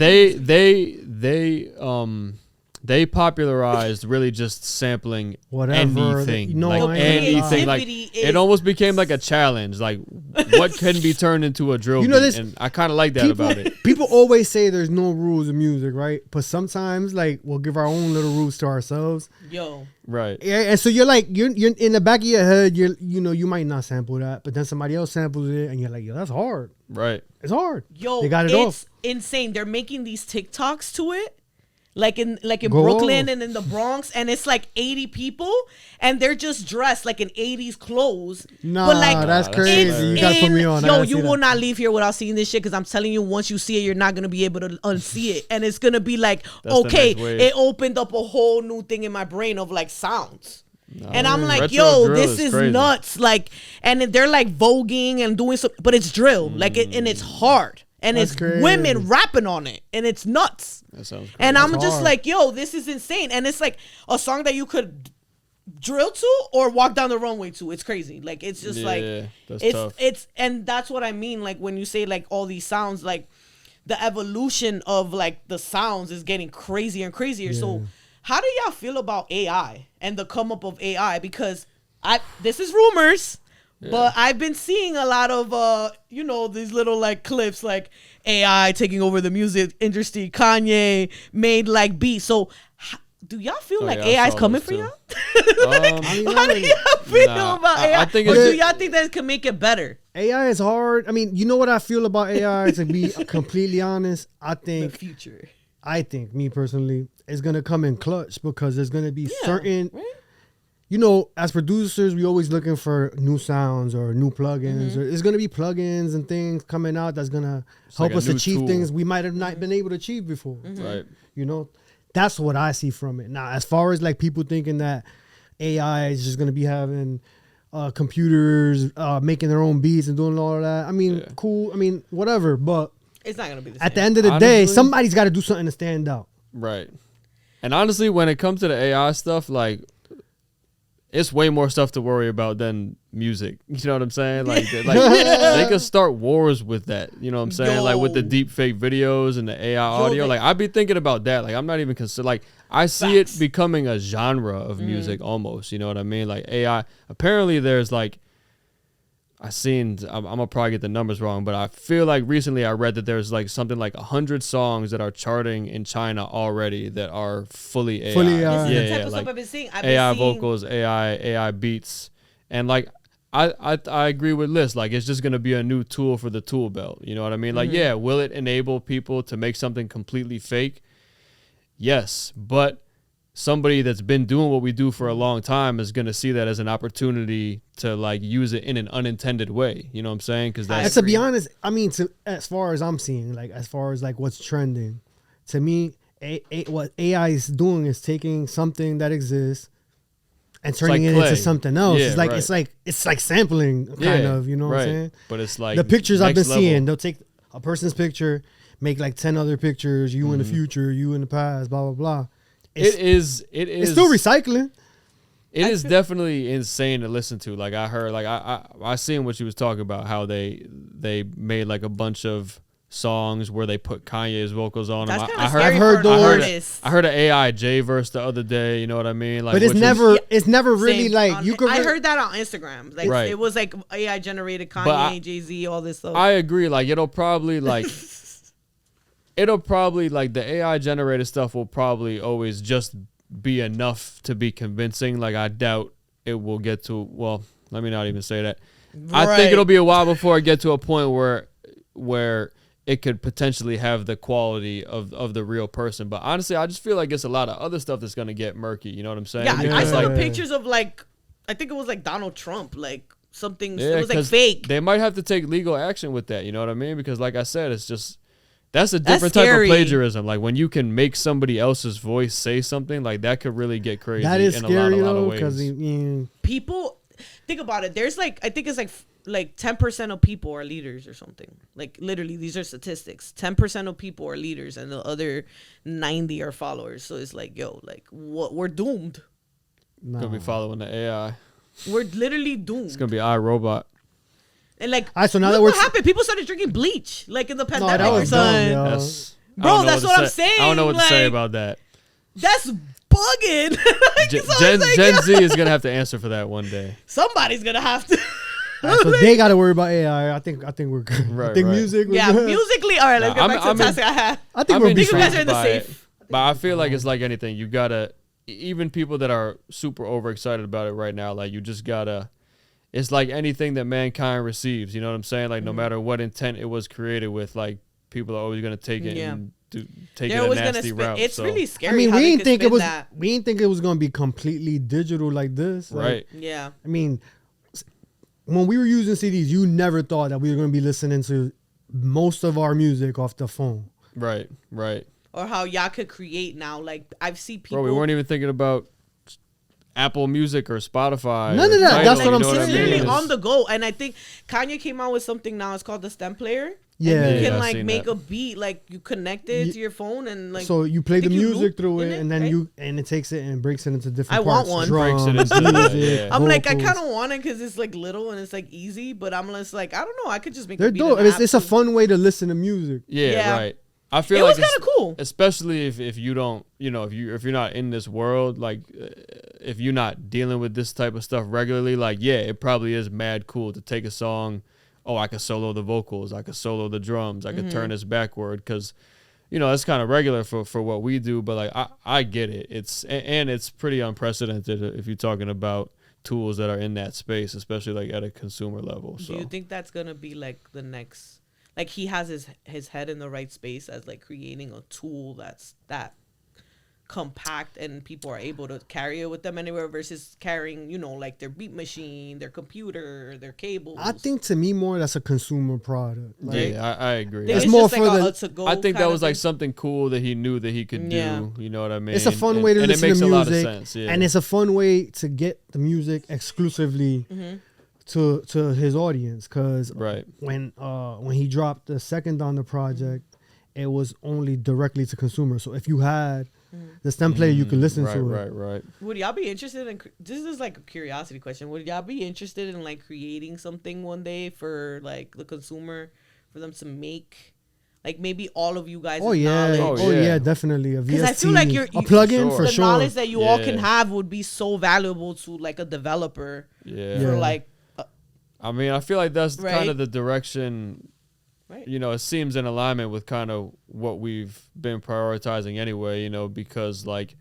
they popularized really just sampling Whatever. anything, No, like I ain't anything. Like creativity it almost became like a challenge. Like what can be turned into a drill You know beat? this- And I kind of like that about it. People always say there's no rules in music, right? But sometimes, like, we'll give our own little rules to ourselves. Yo. Right. Yeah, and so you're in the back of your head, you might not sample that, but then somebody else samples it, and you're like, yo, that's hard. Right. It's hard. Yo, they got it it's off. insane. They're making these TikToks to it. Like in Go Brooklyn off. and in the Bronx, and it's like 80 people, and they're just dressed like in 80s clothes. Nah, but like, that's crazy. it's You gotta put me on. I Yo, gotta you see will that. not leave here without seeing this shit, because I'm telling you, once you see it, you're not gonna be able to unsee it, and it's gonna be like, That's the okay, next wave. it opened up a whole new thing in my brain of like sounds. And I'm like, Retro yo, drill this is is crazy. nuts. Like, and they're like voguing and doing some, but it's drill, like and it's hard, and That's it's crazy. women rapping on it, and it's nuts. That sounds crazy. And I'm That's just hard. like, yo, this is insane. And it's like a song that you could drill to or walk down the runway to. It's crazy. Like, it's just like, that's it's, tough. and that's what I mean. Like, when you say like all these sounds, like the evolution of like the sounds is getting crazier and crazier. So how do y'all feel about AI and the come up of AI? Because this is rumors. But I've been seeing a lot of, these little like clips like AI taking over the music industry. Kanye made like beats. So do y'all feel like yeah, I AI is saw coming those for too. y'all? How do y'all feel about AI? I think or it's do y'all think that it can make it better? AI is hard. I mean, you know what I feel about AI, to be completely honest? I The think, future. me personally, it's going to come in clutch, because there's going to be certain... right? As producers, we always looking for new sounds or new plugins. Or there's gonna be plugins and things coming out that's gonna help like a us new achieve tool. things we might have not been able to achieve before. Right. That's what I see from it. Now, as far as like people thinking that AI is just gonna be having computers making their own beats and doing all of that, I mean, cool. I mean, whatever. But It's not gonna be the same. at the end of the day, Honestly- somebody's got to do something to stand out. Right. And honestly, when it comes to the AI stuff, like, it's way more stuff to worry about than music. You know what I'm saying? Like they could start wars with that. You know what I'm saying? Like with the Yo. deep fake videos and the AI audio. Like I'd be thinking about that. Like I'm not even consider. Like I see Facts. it becoming a genre of music almost. You know what I mean? Like AI. Apparently, there's like I'm gonna probably get the numbers wrong, but I feel like recently I read that there's like something like 100 songs that are charting in China already that are fully AI. Fully AI. This is the Yeah, type yeah, of like stuff I've been seeing. AI vocals, AI beats, and like I agree with Liz. Like it's just gonna be a new tool for the tool belt. You know what I mean? Like yeah, will it enable people to make something completely fake? Yes, but somebody that's been doing what we do for a long time is going to see that as an opportunity to like use it in an unintended way. You know what I'm saying? Because And that's to be honest, I mean, as far as I'm seeing, like as far as like what's trending, to me, what AI is doing is taking something that exists and turning like it into clay. something else. Yeah, it's like right. it's like sampling, kind of. You know what I'm saying? But it's like The pictures I've been next level. seeing, they'll take a person's picture, make like 10 other pictures, you in the future, you in the past, blah blah blah. It is It's still recycling. It is definitely insane to listen to. Like I heard, like I seen what she was talking about, how they made like a bunch of songs where they put Kanye's vocals on them. That's I kind of heard, scary I've heard for those. artists. I heard an AI J verse the other day. You know what I mean? Like, But it's which is- never really Same like on- you could. I heard that on Instagram. Like Right. it was like AI generated But I- Kanye, Jay-Z, all this stuff. I agree. Like it'll probably like the AI generated stuff will probably always just be enough to be convincing. Like I doubt it will get to. Well, let me not even say that. I think Right. it'll be a while before I get to a point where it could potentially have the quality of the real person. But honestly, I just feel like it's a lot of other stuff that's gonna get murky. You know what I'm saying? yeah, I Because, saw like, the pictures of like, I think it was like Donald Trump, like something. yeah, it was like 'cause fake. They might have to take legal action with that. You know what I mean? Because like I said, it's just That's a different type of plagiarism. Like when you can make somebody else's voice say something, like that could really get crazy. That is in scary a lot though, of ways. because people think about it. There's like, I think it's like 10% of people are leaders or something. Like literally, these are statistics. 10% of people are leaders, and the other 90 are followers. So it's like, yo, like what? We're doomed. Gonna be following the AI. We're literally doomed. It's gonna be iRobot. And like, so now look that what happened. People started drinking bleach, like in the pandemic. that was dumb, yo. Bro, that's what I'm saying. I don't know what to say like, about that. That's bugging. Gen Z is gonna have to answer for that one day. Somebody's gonna have to. So they got to worry about AI. I think we're good. Right, I think right. music. Yeah, musically. All right, let's get back to the task I had. I think we'll be you guys are in the by it, safe. but I feel like it's like anything. You gotta, even people that are super overexcited about it right now, like you just gotta. It's like anything that mankind receives. You know what I'm saying? Like no matter what intent it was created with, like people are always gonna take it and take it a nasty route. It's really scary. I mean, how we they didn't could think it spin was. that. We didn't think it was gonna be completely digital like this. Like, right. Yeah. I mean, when we were using CDs, you never thought that we were gonna be listening to most of our music off the phone. Right. Right. Or how y'all could create now. Like I've seen people. Bro, we weren't even thinking about Apple Music or Spotify. None or of that. Tidal, That's what you I'm know saying. It's literally It's- on the go, and I think Kanye came out with something now. It's called the stem player. Yeah. and you Yeah, can I've like seen make that. a beat, like you connect it to your phone, and like. So you play the think you music loop through in it, and then right? and it takes it and breaks it into different I want parts. one. Drums, Breaks it into that, music, yeah. I'm like, I vocals. kind of want it because it's like little and it's like easy, but I'm just like, I don't know. I could just make. They're a beat dope. and It's a app. fun way to listen to music. Yeah, right. I feel It like was kind of cool. especially if you don't, you know, if you're not in this world, like if you're not dealing with this type of stuff regularly, like yeah, it probably is mad cool to take a song. Oh, I could solo the vocals, I could solo the drums, I could turn this backward, because you know that's kind of regular for what we do. But like I get it. It's pretty unprecedented if you're talking about tools that are in that space, especially like at a consumer level. So Do you think that's gonna be like the next? Like he has his head in the right space as like creating a tool that's that compact and people are able to carry it with them anywhere versus carrying, you know, like their beat machine, their computer, their cables. I think to me more that's a consumer product. Like, yeah, I agree. Think It's it's more just for like the- a to-go I think that kinda was like thing? something cool that he knew that he could Yeah. do. You know what I mean? It's a fun way to and listen it makes to a lot music, of sense. Yeah. and it's a fun way to get the music exclusively to his audience. Because right. when he dropped the second on the project, it was only directly to consumers. So if you had the stem player, you could listen to it. Right. Would y'all be interested in? This is like a curiosity question. Would y'all be interested in like creating something one day for like the consumer, for them to make, like maybe all of you guys? Oh yeah, knowledge? oh yeah. yeah, definitely. A Because I feel VST, like a plugin Sure. for the sure. knowledge that you all Yeah. can have would be so valuable to like a developer Yeah. for Yeah. like I mean, I feel like that's kind Right. of the direction. Right. You know, it seems in alignment with kind of what we've been prioritizing anyway. You know, because like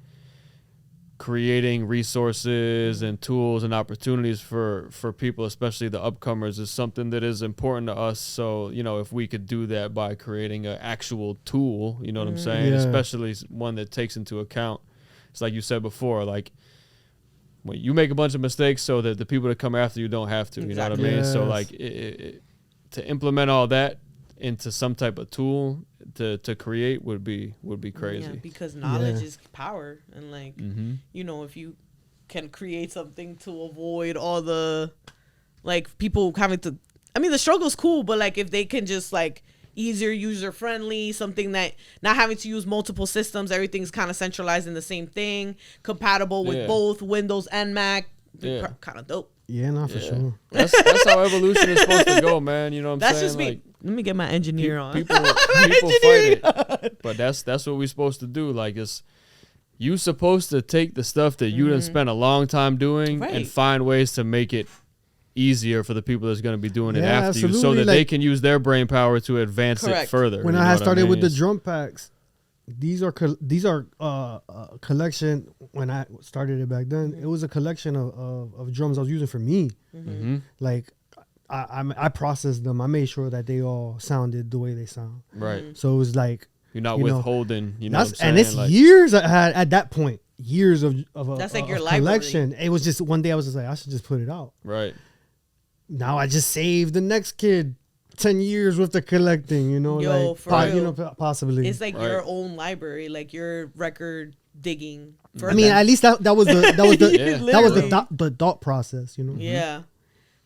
creating resources and tools and opportunities for people, especially the upcomers, is something that is important to us. So, you know, if we could do that by creating an actual tool, you know what I'm saying? Yeah. Especially one that takes into account, it's like you said before, like when you make a bunch of mistakes so that the people that come after you don't have to, you know what I Exactly. mean? So Yes. like to implement all that into some type of tool to create would be crazy. Yeah, because knowledge Yeah. is power, and like Mm-hmm. you know, if you can create something to avoid all the like people having to, I mean, the struggle's cool, but like if they can just like easier user friendly, something that not having to use multiple systems, everything's kind of centralized in the same thing, compatible with Yeah. both Windows and Mac, Yeah. kind of dope. Yeah, not for Yeah. sure. That's how evolution is supposed to go, man. You know what I'm That's saying? just me. Like, Let me get my engineer on. people fight it, but that's what we're supposed to do. Like, it's you supposed to take the stuff that you done spent a long time doing Right. and find ways to make it easier for the people that's going to be doing it Yeah, after you, so absolutely. that they Like- can use their brain power to advance it Correct. further. When you I know had what started mean? with the It's- drum packs, these are a collection. When I started it back then, it was a collection of drums I was using for me. Mhm. Like I processed them. I made sure that they all sounded the way they sound. Right. So it was like You're not you know, withholding. You know what I'm that's saying? and it's Like, years I had at that point. Years of a That's like your collection. It was just one day I was just like I should just put it out. right. Now I just saved the next kid 10 years worth of collecting, you know, Yo, like, for real. you know, possibly. It's like your own library, like your record digging. For I mean, them. at least that was the Yeah. the thought process, you know. Yeah,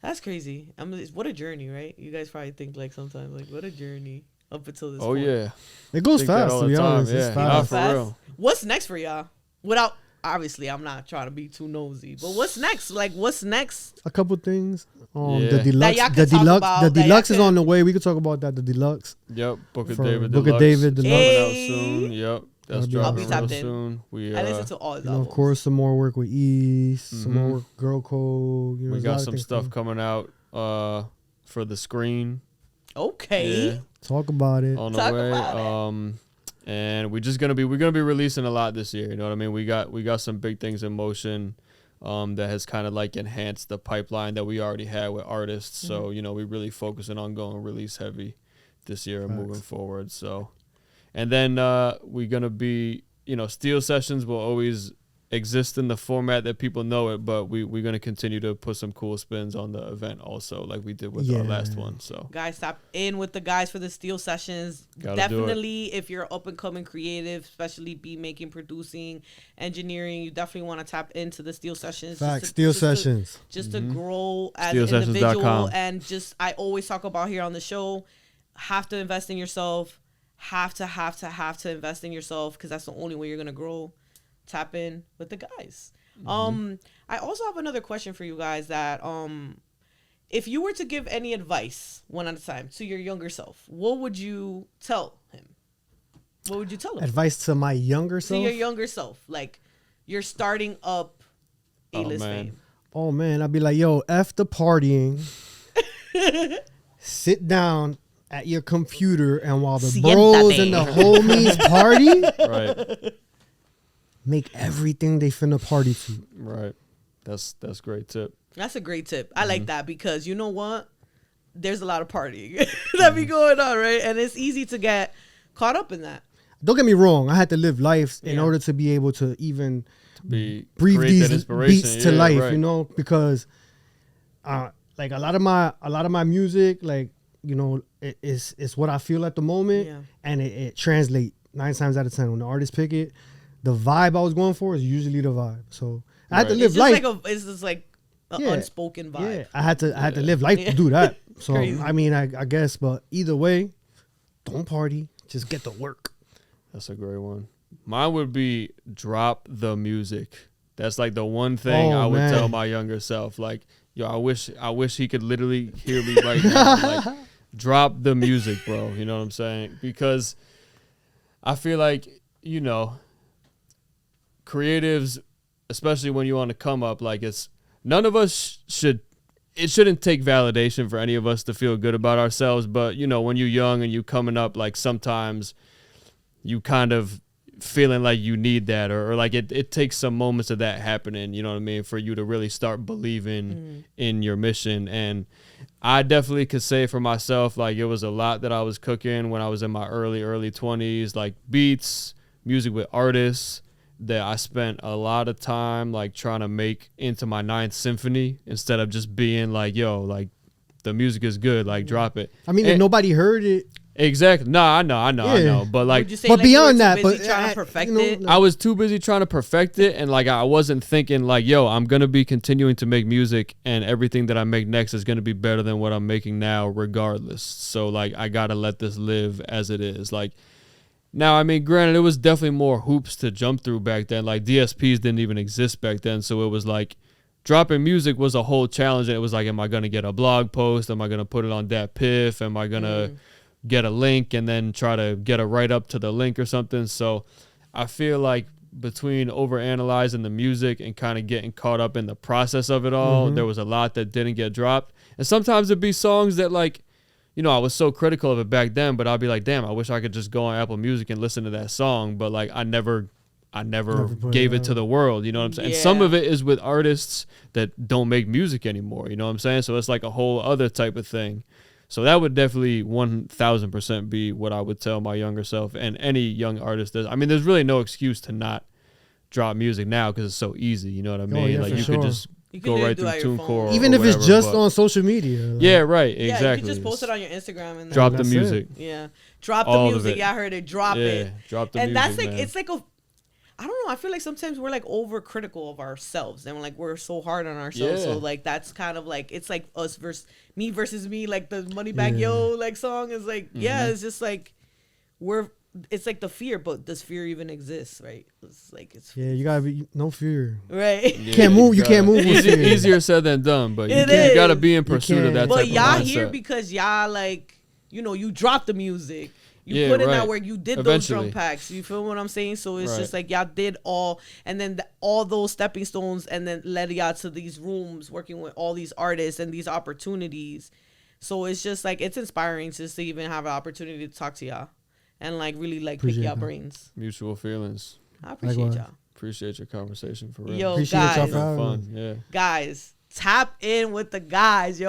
that's crazy. What a journey, right? You guys probably think like sometimes like what a journey up until this. point. Yeah, it goes think that fast. all To the be time, honest, yeah. it's Nah, fast. for real. What's next for y'all? Without obviously, I'm not trying to be too nosy, but what's next? Like, what's next? A couple things. Yeah. The deluxe, y'all the could talk deluxe, about, the that y'all deluxe is could- on the way. We could talk about that. The deluxe. Yep, Book of For David Book of Deluxe. David Deluxe. Coming out Hey. soon. Yep, that's That'll be I'll dropping be out real tapped in. soon. We I listen to all his You know, albums. of course, some more work with East, some more work with Girl Code. You know, we there's a got lot of some things stuff coming. coming out for the screen. Okay. Yeah, Talk about it. on the Talk way. about And we're gonna be releasing a lot this year. You know what I mean? We got some big things in motion. That has kind of like enhanced the pipeline that we already had with artists. So, you know, we're really focusing on going release heavy this year and moving forward. So, and then we're going to be, you know, Steel Sessions will always exist in the format that people know it, but we're going to continue to put some cool spins on the event also, like we did with our last one. So, guys, tap in with the guys for the Steel Sessions. Gotta do it. Definitely, if you're up and coming creative, especially beat making, producing, engineering, you definitely want to tap into the Steel Sessions. Facts. Steel Sessions. Just to grow as an SteelSessions.com. individual, and just I always talk about here on the show, have to invest in yourself. Have to invest in yourself, because that's the only way you're gonna grow. Tap in with the guys. I also have another question for you guys that if you were to give any advice one at a time to your younger self, what would you tell him? What would you tell him? Advice to my younger To self. your younger self, like you're starting up A-list man. fame. Oh man, I'd be like, yo, F the partying. Sit down at your computer, and while the bros and the homies party, right. make everything they finna party to. Right. That's great tip. That's a great tip. I like that, because you know what? There's a lot of partying that be going on, right? And it's easy to get caught up in that. Don't get me wrong. I had to live life in Yeah. order to be able to even Create breathe that these inspiration. beats to Yeah, life, right. you know, because like a lot of my music, like, you know, it's what I feel at the moment, Yeah. and it translates 9 times out of 10 when the artists pick it. The vibe I was going for is usually the vibe. So I had to Right. live life. It's just like an Yeah. unspoken vibe. Yeah, I had to live life to do that. So Crazy. I mean, I guess, but either way, don't party, just get to work. That's a great one. Mine would be drop the music. That's like the one thing Oh, I would man. tell my younger self. Like, yo, I wish he could literally hear me right now. Like, drop the music, bro. You know what I'm saying? Because I feel like, you know, creatives, especially when you want to come up, like none of us it shouldn't take validation for any of us to feel good about ourselves. But, you know, when you're young and you coming up, like sometimes you kind of feeling like you need that, or like it takes some moments of that happening, you know what I mean, for you to really start believing in your mission. And I definitely could say for myself, like it was a lot that I was cooking when I was in my early 20s, like beats, music with artists that I spent a lot of time like trying to make into my 9th symphony, instead of just being like, yo, like the music is good, like drop it. I mean, if nobody heard it, Exactly. No, I know. But like, Would you say, but like, you were beyond too that, busy but trying to perfect you know, it? like- I was too busy trying to perfect it, and like I wasn't thinking like, yo, I'm gonna be continuing to make music, and everything that I make next is gonna be better than what I'm making now, regardless. So like, I gotta let this live as it is. Like, now, I mean, granted, it was definitely more hoops to jump through back then. Like DSPs didn't even exist back then, so it was like dropping music was a whole challenge. And it was like, am I gonna get a blog post? Am I gonna put it on Dat Piff? Am I gonna get a link and then try to get a write up to the link or something? So I feel like between overanalyzing the music and kind of getting caught up in the process of it all, there was a lot that didn't get dropped. And sometimes it'd be songs that, like, you know, I was so critical of it back then, but I'd be like, damn, I wish I could just go on Apple Music and listen to that song. But like, I never put gave it it to out. the world, you know what I'm saying? Yeah. And some of it is with artists that don't make music anymore, you know what I'm saying? So it's like a whole other type of thing. So that would definitely 1000% be what I would tell my younger self, and any young artist does. I mean, there's really no excuse to not drop music now because it's so easy, you know what I mean? yeah, like for you sure. could just go right through TuneCore. Even if it's just on social media. Like, yeah, right. Exactly. Yeah, you can just post it on your Instagram and drop the music. Yeah, drop the music. Yeah, I heard it. Drop it. Drop the music. And that's like, man. it's like I don't know. I feel like sometimes we're like overcritical of ourselves, and we're so hard on ourselves. So like that's kind of like, it's like us versus me. Like the Moneybagg Yo like song is like it's just like it's like the fear, but does fear even exist, right? It's like you gotta be no fear, right? You can't move. You can't move. Easier said than done, but you gotta be in pursuit of that. But type y'all of mindset. here because y'all like, you dropped the music. You put in that work. You did those drum packs. You feel what I'm saying? So it's just like y'all did all, and then all those stepping stones, and then led y'all to these rooms working with all these artists and these opportunities. So it's just like, it's inspiring just to even have an opportunity to talk to y'all and like really like pick y'all brains. Mutual feelings. I appreciate y'all. Appreciate your conversation for real. Yo, appreciate guys, y'all for fun. Yeah, guys, tap in with the guys.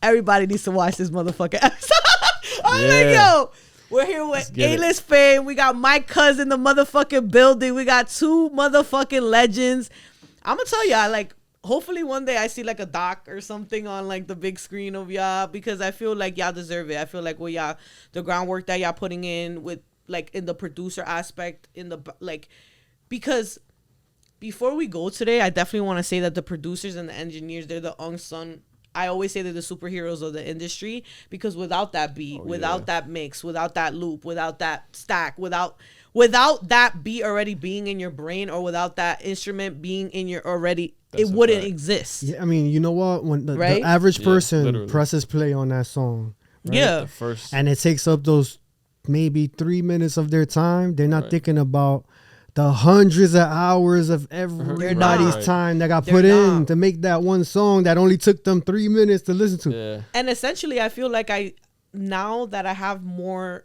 Everybody needs to watch this motherfucking episode. I'm like, we're here with A-List Fame. We got Mike Kuz in the motherfucking building. We got 2 motherfucking legends. I'm gonna tell y'all, like, hopefully one day I see like a doc or something on like the big screen of y'all, because I feel like y'all deserve it. I feel like the groundwork that y'all putting in with like in the producer aspect, in the like, because before we go today, I definitely want to say that the producers and the engineers, they're the unsung. I always say they're the superheroes of the industry, because without that beat, without that mix, without that loop, without that stack, without that beat already being in your brain, or without that instrument being in your already, it wouldn't exist. Yeah, I mean, you know what? When the average person presses play on that song, right? And it takes up those maybe 3 minutes of their time, they're not thinking about the hundreds of hours of everybody's time that got put in to make that one song that only took them 3 minutes to listen to. Yeah. And essentially, I feel like now that I have more,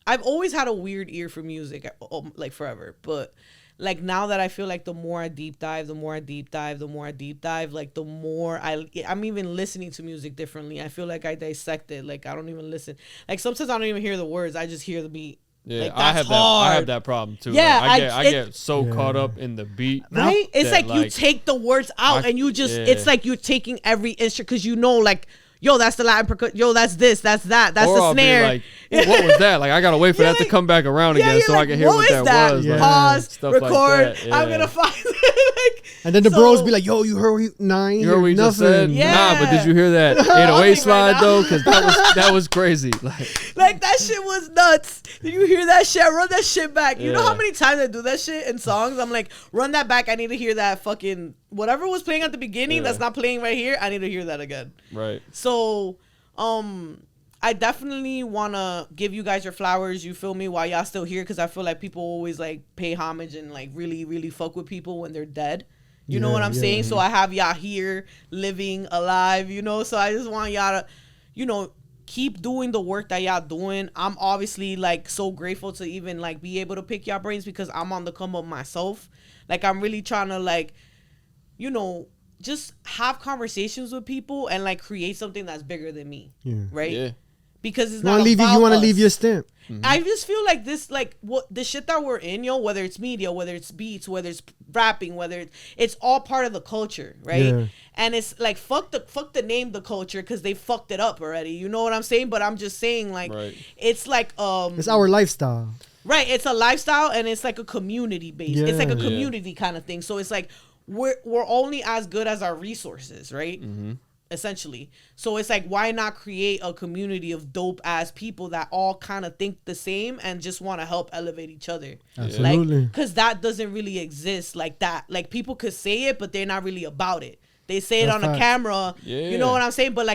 I've always had a weird ear for music, like forever. But like now that I feel like the more I deep dive, like the more I'm even listening to music differently. I feel like I dissect it. Like I don't even listen. Like sometimes I don't even hear the words. I just hear the beat. Yeah, like, I have that problem too. Yeah, like, I get so caught up in the beat. Right? It's like you take the words out and you just, it's like you're taking every instrument, because like, yo, that's the Latin percussion. Yo, that's this, that's that, that's the snare. Like, what was that? Like, I gotta wait for that to come back around again so I can hear what that was. Yeah. Like, pause, record. Like I'm gonna find it. And then the bros be like, yo, you heard 9? You heard what we just said? Yeah. Nah, but did you hear that 808 slide though? Because that was crazy. Like that shit was nuts. Did you hear that shit? Run that shit back. You know how many times I do that shit in songs? I'm like, run that back. I need to hear that fucking whatever was playing at the beginning that's not playing right here. I need to hear that again. Right. So, I definitely want to give you guys your flowers, you feel me, while y'all still here, because I feel like people always like pay homage and like really, really fuck with people when they're dead. You know what I'm saying? So I have y'all here living, alive, so I just want y'all to, keep doing the work that y'all doing. I'm obviously like so grateful to even like be able to pick y'all brains, because I'm on the come up myself. Like I'm really trying to like, just have conversations with people and like create something that's bigger than me. Yeah. Right? Yeah. Because it's not about you want to leave your stamp. Mm-hmm. I just feel like this, like what the shit that we're in, whether it's media, whether it's beats, whether it's rapping, whether it's all part of the culture, right? Yeah. And it's like fuck the name the culture, because they fucked it up already. You know what I'm saying? But I'm just saying like it's like it's our lifestyle. Right. It's a lifestyle, and it's like a community based. Yeah. It's like a community kind of thing. So it's like we're only as good as our resources, right? Mm-hmm. Essentially. So it's like, why not create a community of dope ass people that all kind of think the same and just want to help elevate each other? Absolutely. Like, because that doesn't really exist like that. Like people could say it, but they're not really about it. They say it on a camera. Yeah. You know what I'm saying? But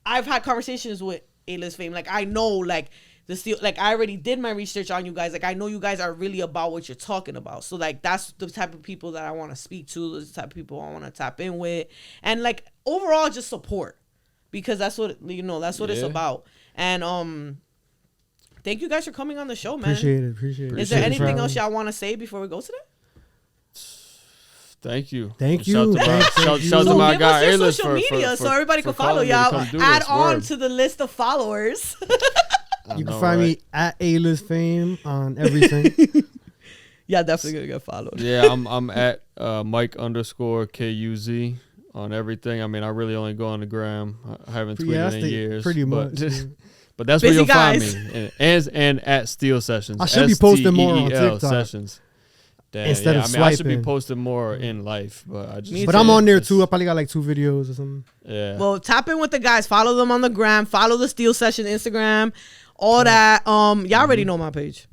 I've had conversations with ALISTFAME. Like I know like I already did my research on you guys. Like I know you guys are really about what you're talking about. So like that's the type of people that I want to speak to. Those the type of people I want to tap in with, and like overall just support, because that's what it's about. And thank you guys for coming on the show, man. Appreciate it. Is there anything else y'all want to say before we go today? Thank you. Shout to my guy A-List social media so everybody can follow y'all. Add on to the list of followers. You can find me at A-List Fame on everything. Yeah, definitely gonna get followed. Yeah, I'm at Mike_KUZ on everything. I mean, I really only go on the gram. I haven't tweeted in years. Pretty much. But that's Busy where you'll guys. find me. And at Steel Sessions. I should be posting more on STEEL TikTok. Sessions. Damn, Instead of I mean, I should be swiping. posting more in life, but I just. But I'm on there too. I probably got like 2 videos or something. Yeah. Well, tap in with the guys. Follow them on the gram. Follow the Steel Session Instagram. All that. Y'all already know my page.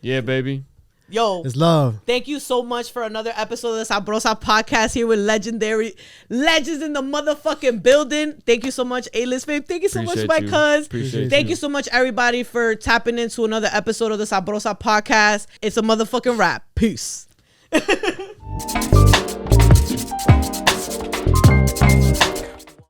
Yeah, baby. Yo, It's love. thank you so much for another episode of the Sabrosa podcast here with legendary legends in the motherfucking building. Thank you so much, A-List Fame. Thank you so Appreciate much, Mike you. Kuz. Appreciate Thank you so much, everybody, for tapping into another episode of the Sabrosa podcast. It's a motherfucking wrap. Peace.